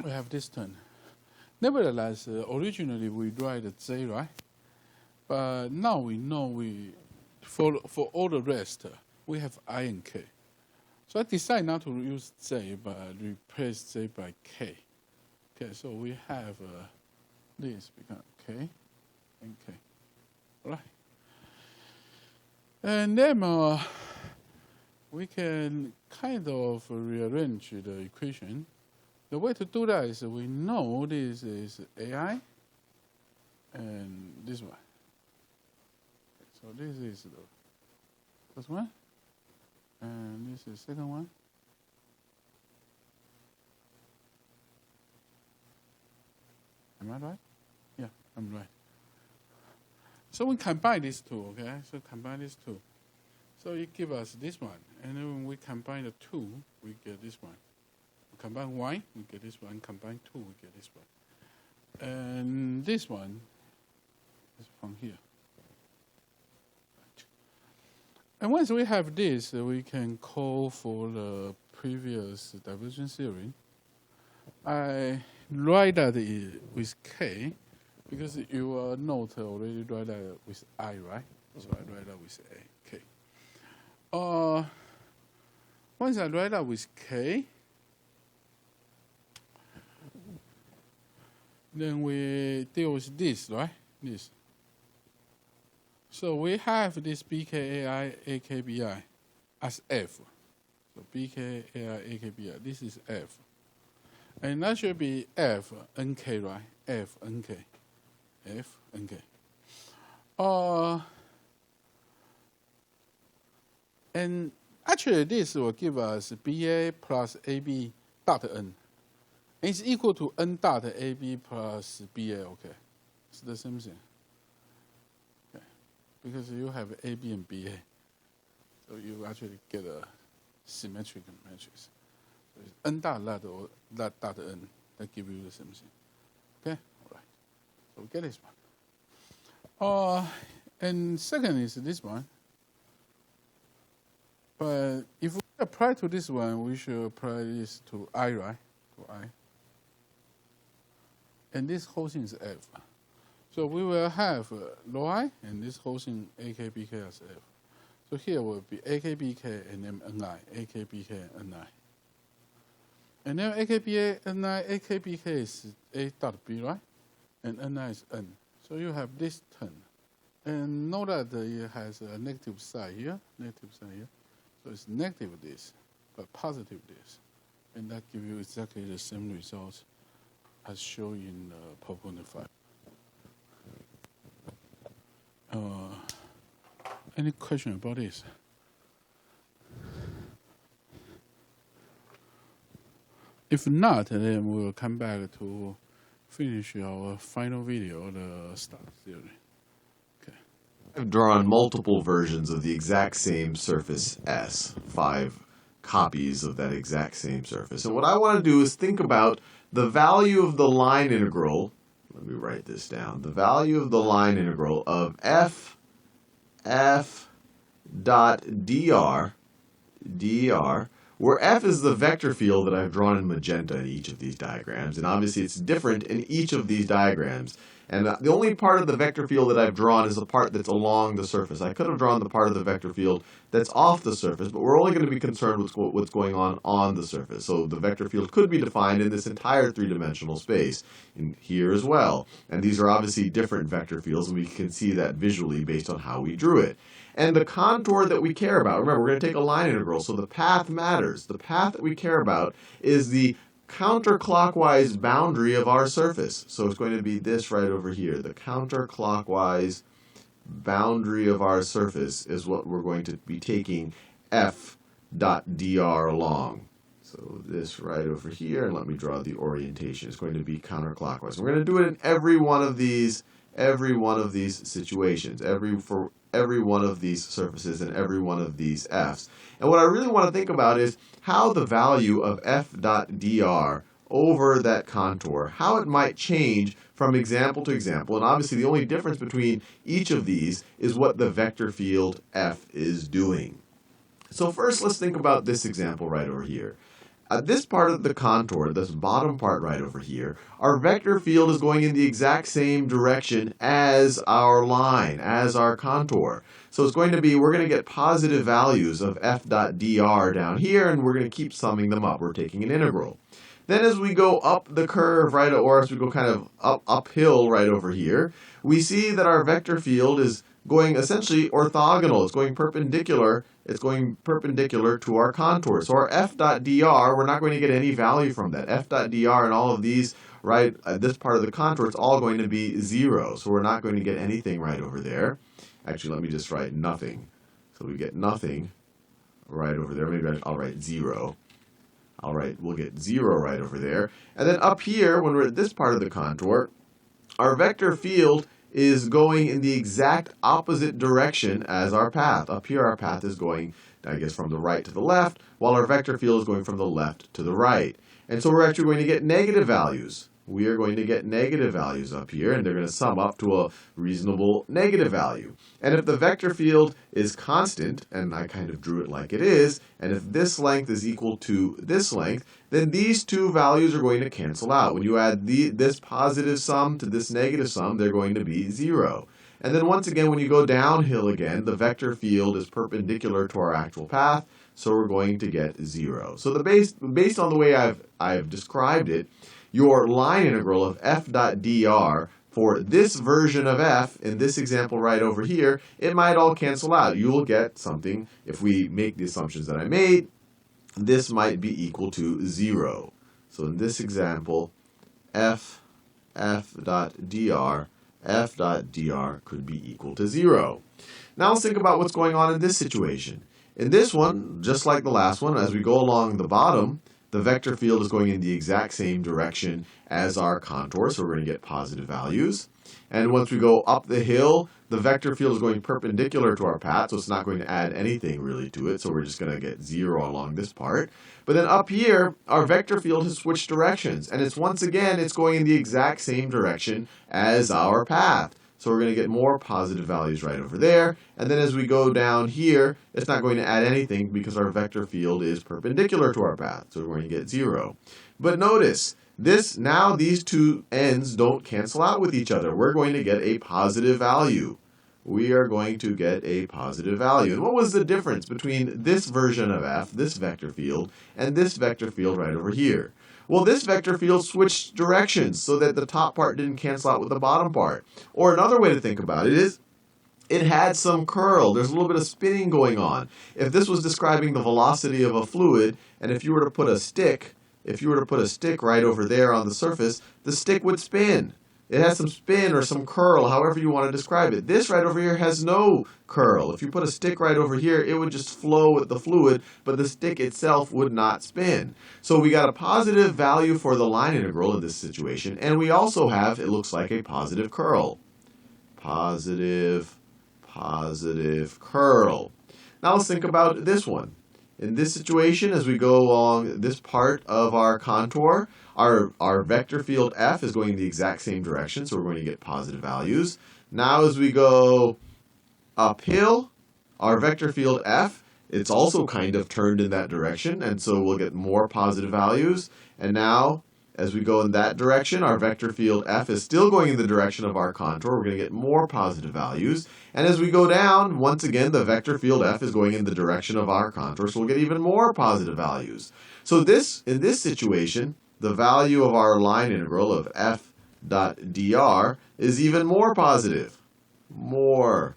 [SPEAKER 1] we have this turn. Nevertheless, originally we write J, right? But now we know for all the rest, we have I and K. So I decided not to use J, but replace J by K. Okay, so we have this become K and K. All right. And then we can kind of rearrange the equation. The way to do that is we know this is AI and this one. So this is the first one, and this is the second one. Am I right? Yeah, I'm right. So we combine these two, okay? So combine these two. So it gives us this one. And then when we combine the two, we get this one. We combine Y, we get this one. Combine two, we get this one. And this one is from here. And once we have this, we can call for the previous divergence theorem. I write that with K, because your note already write that with I, right? So I write that with A, K. Once I write that with K, then we deal with this, right? This. So we have this BKAI, AKBI as F. So BKAI, AKBI, this is F. And that should be F, NK, right? F, NK. F, NK. And actually this will give us BA plus AB dot N. And it's equal to N dot AB plus BA, okay? It's the same thing. Okay. Because you have AB and BA. So you actually get a symmetric matrix. So it's N dot that or that dot N that give you the same thing. Okay? All right. So we get this one. And second is this one. But if we apply to this one, we should apply this to I, right? To I. And this whole thing is F. So we will have rho I, and this whole thing AKBK as F. So here will be AKBK and then NI, AKBK and NI. And then AKBA, NI, AKBK is A dot B, right? And NI is N. So you have this term. And note that it has a negative side here, So it's negative this, but positive this. And that gives you exactly the same results as shown in proponent 5. Any question about this? If not, then we'll come back to finish our final video, the star theory. Okay.
[SPEAKER 2] I've drawn multiple versions of the exact same surface S, 5 copies of that exact same surface. And what I want to do is think about the value of the line integral. Let me write this down. The value of the line integral of f dot dr, where f is the vector field that I've drawn in magenta in each of these diagrams. And obviously it's different in each of these diagrams. And the only part of the vector field that I've drawn is the part that's along the surface. I could have drawn the part of the vector field that's off the surface, but we're only going to be concerned with what's going on the surface. So the vector field could be defined in this entire three-dimensional space, in here as well. And these are obviously different vector fields, and we can see that visually based on how we drew it. And the contour that we care about, remember, we're going to take a line integral, so the path matters. The path that we care about is the counterclockwise boundary of our surface. So it's going to be this right over here. The counterclockwise boundary of our surface is what we're going to be taking f dot dr along. So this right over here, and let me draw the orientation. It's going to be counterclockwise. We're going to do it in every one of these situations, for every one of these surfaces and every one of these f's. And what I really want to think about is how the value of f dot dr over that contour, how it might change from example to example. And obviously the only difference between each of these is what the vector field f is doing. So first let's think about this example right over here. This part of the contour, this bottom part right over here, our vector field is going in the exact same direction as our line, as our contour. So it's going to be, we're going to get positive values of f dot dr down here, and we're going to keep summing them up. We're taking an integral. Then as we go up the curve, right, or as we go kind of uphill right over here, we see that our vector field is going essentially orthogonal. It's going perpendicular. It's going perpendicular to our contour. So our f dot dr, we're not going to get any value from that. F dot dr and all of these, right, this part of the contour, it's all going to be 0. So we're not going to get anything right over there. Actually, let me just write nothing. So we get nothing right over there. Maybe I'll write 0. All right, we'll get 0 right over there. And then up here, when we're at this part of the contour, our vector field is going in the exact opposite direction as our path. Up here, our path is going, I guess, from the right to the left, while our vector field is going from the left to the right. And so we're actually going to get negative values. We are going to get negative values up here, and they're going to sum up to a reasonable negative value. And if the vector field is constant, and I kind of drew it like it is, and if this length is equal to this length, then these two values are going to cancel out. When you add this positive sum to this negative sum, they're going to be 0. And then once again, when you go downhill again, the vector field is perpendicular to our actual path, so we're going to get 0. So based on the way I've described it, your line integral of f dot dr for this version of f, in this example right over here, it might all cancel out. You will get something, if we make the assumptions that I made, this might be equal to 0. So in this example, f dot dr could be equal to 0. Now let's think about what's going on in this situation. In this one, just like the last one, as we go along the bottom, the vector field is going in the exact same direction as our contour, so we're going to get positive values. And once we go up the hill, the vector field is going perpendicular to our path, so it's not going to add anything really to it, so we're just going to get 0 along this part. But then up here, our vector field has switched directions, and it's going in the exact same direction as our path. So we're going to get more positive values right over there. And then as we go down here, it's not going to add anything because our vector field is perpendicular to our path. So we're going to get 0. But notice, now these two ends don't cancel out with each other. We're going to get a positive value. We are going to get a positive value. And what was the difference between this version of f, this vector field, and this vector field right over here? Well, this vector field switched directions so that the top part didn't cancel out with the bottom part. Or another way to think about it is, it had some curl. There's a little bit of spinning going on. If this was describing the velocity of a fluid, and if you were to put a stick right over there on the surface, the stick would spin. It has some spin or some curl, however you want to describe it. This right over here has no curl. If you put a stick right over here, it would just flow with the fluid, but the stick itself would not spin. So we got a positive value for the line integral in this situation, and we also have, it looks like, a positive curl. Positive positive curl. Now let's think about this one. In this situation, as we go along this part of our contour, our vector field f is going in the exact same direction, so we're going to get positive values. Now as we go uphill, our vector field f, it's also kind of turned in that direction, and so we'll get more positive values. And now, as we go in that direction, our vector field f is still going in the direction of our contour. We're going to get more positive values. And as we go down, once again, the vector field f is going in the direction of our contour, so we'll get even more positive values. So in this situation, the value of our line integral of f dot dr is even more positive. More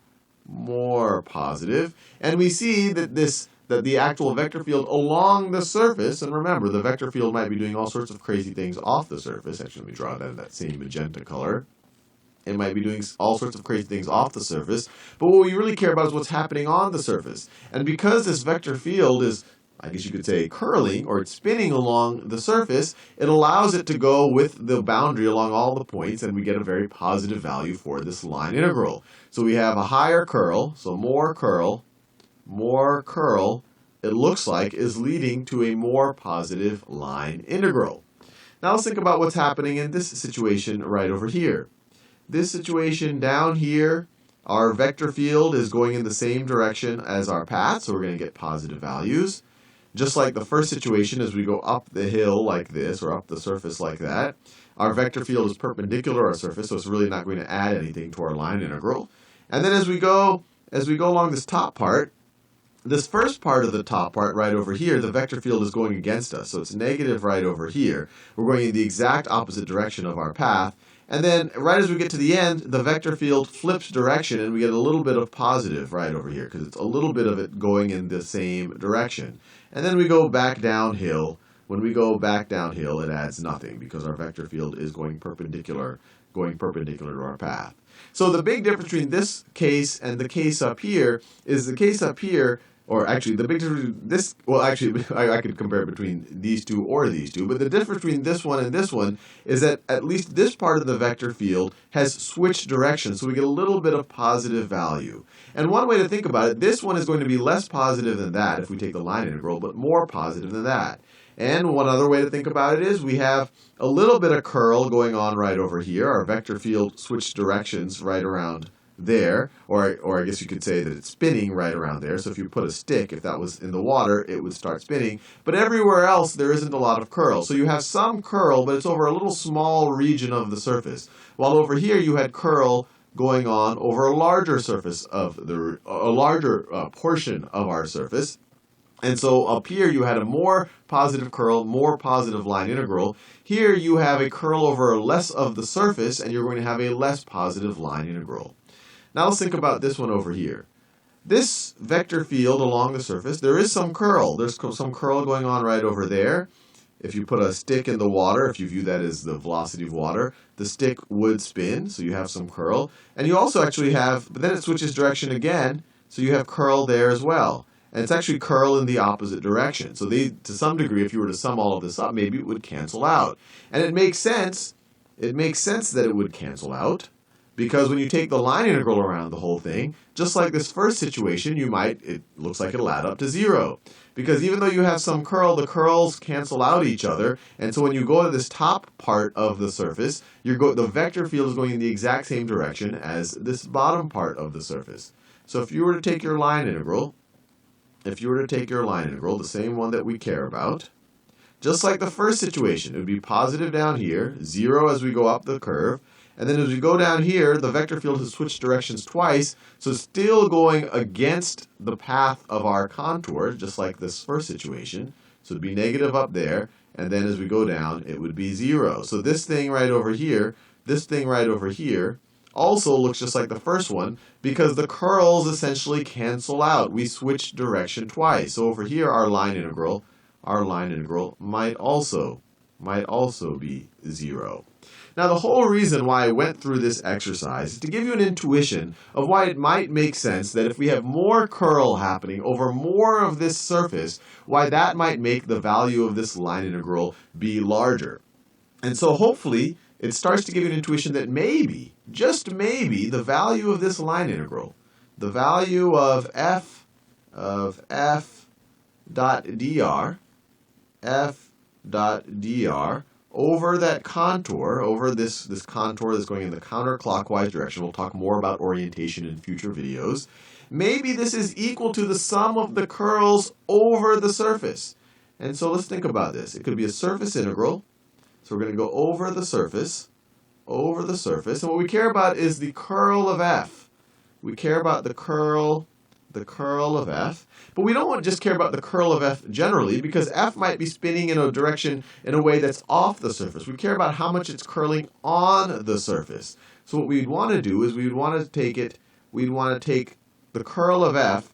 [SPEAKER 2] positive. And we see that the actual vector field along the surface, and remember, the vector field might be doing all sorts of crazy things off the surface. Actually, let me draw that in that same magenta color. It might be doing all sorts of crazy things off the surface, but what we really care about is what's happening on the surface. And because this vector field is, I guess you could say, curling, or it's spinning along the surface, it allows it to go with the boundary along all the points, and we get a very positive value for this line integral. So we have a higher curl, so more curl, it looks like, is leading to a more positive line integral. Now let's think about what's happening in this situation right over here. This situation down here, our vector field is going in the same direction as our path, so we're going to get positive values. Just like the first situation, as we go up the hill like this, or up the surface like that, our vector field is perpendicular to our surface, so it's really not going to add anything to our line integral. And then as we go along this top part, this first part of the top part right over here, the vector field is going against us, so it's negative right over here. We're going in the exact opposite direction of our path. And then right as we get to the end, the vector field flips direction, and we get a little bit of positive right over here, because it's a little bit of it going in the same direction. And then we go back downhill. When we go back downhill, it adds nothing, because our vector field is going perpendicular to our path. So the big difference between this case and the case up here is the case up here, or actually the big difference between this, well actually I could compare it between these two or these two, but the difference between this one and this one is that at least this part of the vector field has switched directions, so we get a little bit of positive value. And one way to think about it, this one is going to be less positive than that if we take the line integral, but more positive than that. And one other way to think about it is we have a little bit of curl going on right over here. Our vector field switched directions right around there, or I guess you could say that it's spinning right around there. So if you put a stick, if that was in the water, it would start spinning. But everywhere else, there isn't a lot of curl. So you have some curl, but it's over a little small region of the surface. While over here, you had curl going on over a larger surface of a larger portion of our surface. And so up here you had a more positive curl, more positive line integral. Here you have a curl over less of the surface, and you're going to have a less positive line integral. Now let's think about this one over here. This vector field along the surface, there is some curl. There's some curl going on right over there. If you put a stick in the water, if you view that as the velocity of water, the stick would spin, so you have some curl. And you also actually have, but then it switches direction again, so you have curl there as well. And it's actually curl in the opposite direction. So they, to some degree, if you were to sum all of this up, maybe it would cancel out. And it makes sense that it would cancel out, because when you take the line integral around the whole thing, just like this first situation, it looks like it'll add up to 0. Because even though you have some curl, the curls cancel out each other. And so when you go to this top part of the surface, the vector field is going in the exact same direction as this bottom part of the surface. So if you were to take your line integral, the same one that we care about, just like the first situation, it would be positive down here, 0 as we go up the curve. And then as we go down here, the vector field has switched directions twice, so it's still going against the path of our contour, just like this first situation. So it would be negative up there, and then as we go down, it would be 0. So this thing right over here, also looks just like the first one, because the curls essentially cancel out. We switch direction twice. So over here, our line integral might also be 0. Now, the whole reason why I went through this exercise is to give you an intuition of why it might make sense that if we have more curl happening over more of this surface, why that might make the value of this line integral be larger. And so hopefully, it starts to give you an intuition that maybe, just maybe, the value of this line integral the value of f dot dr, over that contour, over this contour that's going in the counterclockwise direction. We'll talk more about orientation in future videos. Maybe this is equal to the sum of the curls over the surface. And so let's think about this. It could be a surface integral. So we're going to go over the surface. And what we care about is the curl of f. We care about the curl of f. But we don't want to just care about the curl of f generally, because f might be spinning in a direction in a way that's off the surface. We care about how much it's curling on the surface. So what we'd want to do is we'd want to take the curl of f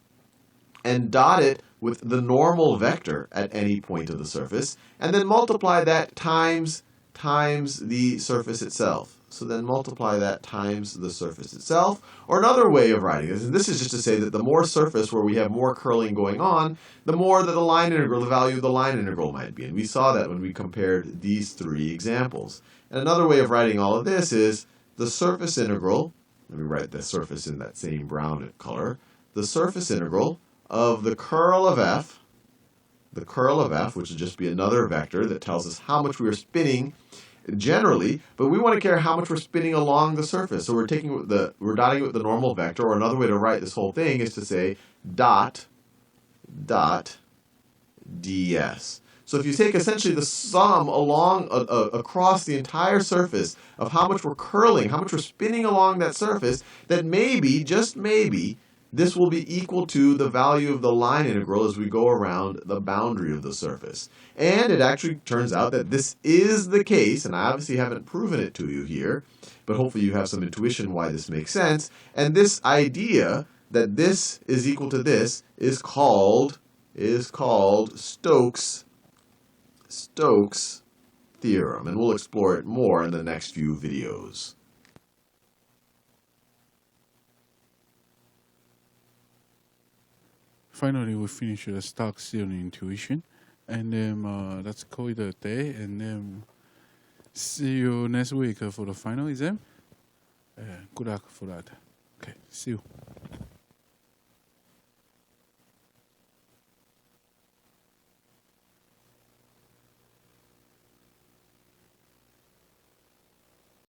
[SPEAKER 2] and dot it with the normal vector at any point of the surface, and then multiply that times the surface itself. So then multiply that times the surface itself. Or another way of writing this, and this is just to say that the more surface where we have more curling going on, the more that the value of the line integral might be. And we saw that when we compared these three examples. And another way of writing all of this is the surface integral. Let me write the surface in that same brown color. The surface integral of the curl of f, which would just be another vector that tells us how much we are spinning generally, but we want to care how much we're spinning along the surface. So we're dotting it with the normal vector, or another way to write this whole thing is to say dot ds. So if you take essentially the sum along across the entire surface of how much we're curling, how much we're spinning along that surface, then maybe, just maybe, this will be equal to the value of the line integral as we go around the boundary of the surface. And it actually turns out that this is the case, and I obviously haven't proven it to you here, but hopefully you have some intuition why this makes sense. And this idea that this is equal to this is called Stokes' theorem, and we'll explore it more in the next few videos.
[SPEAKER 1] Finally, we finish the Stokes theorem intuition, and then let's call it a day, and then see you next week for the final exam. Good luck for that. Okay, see you.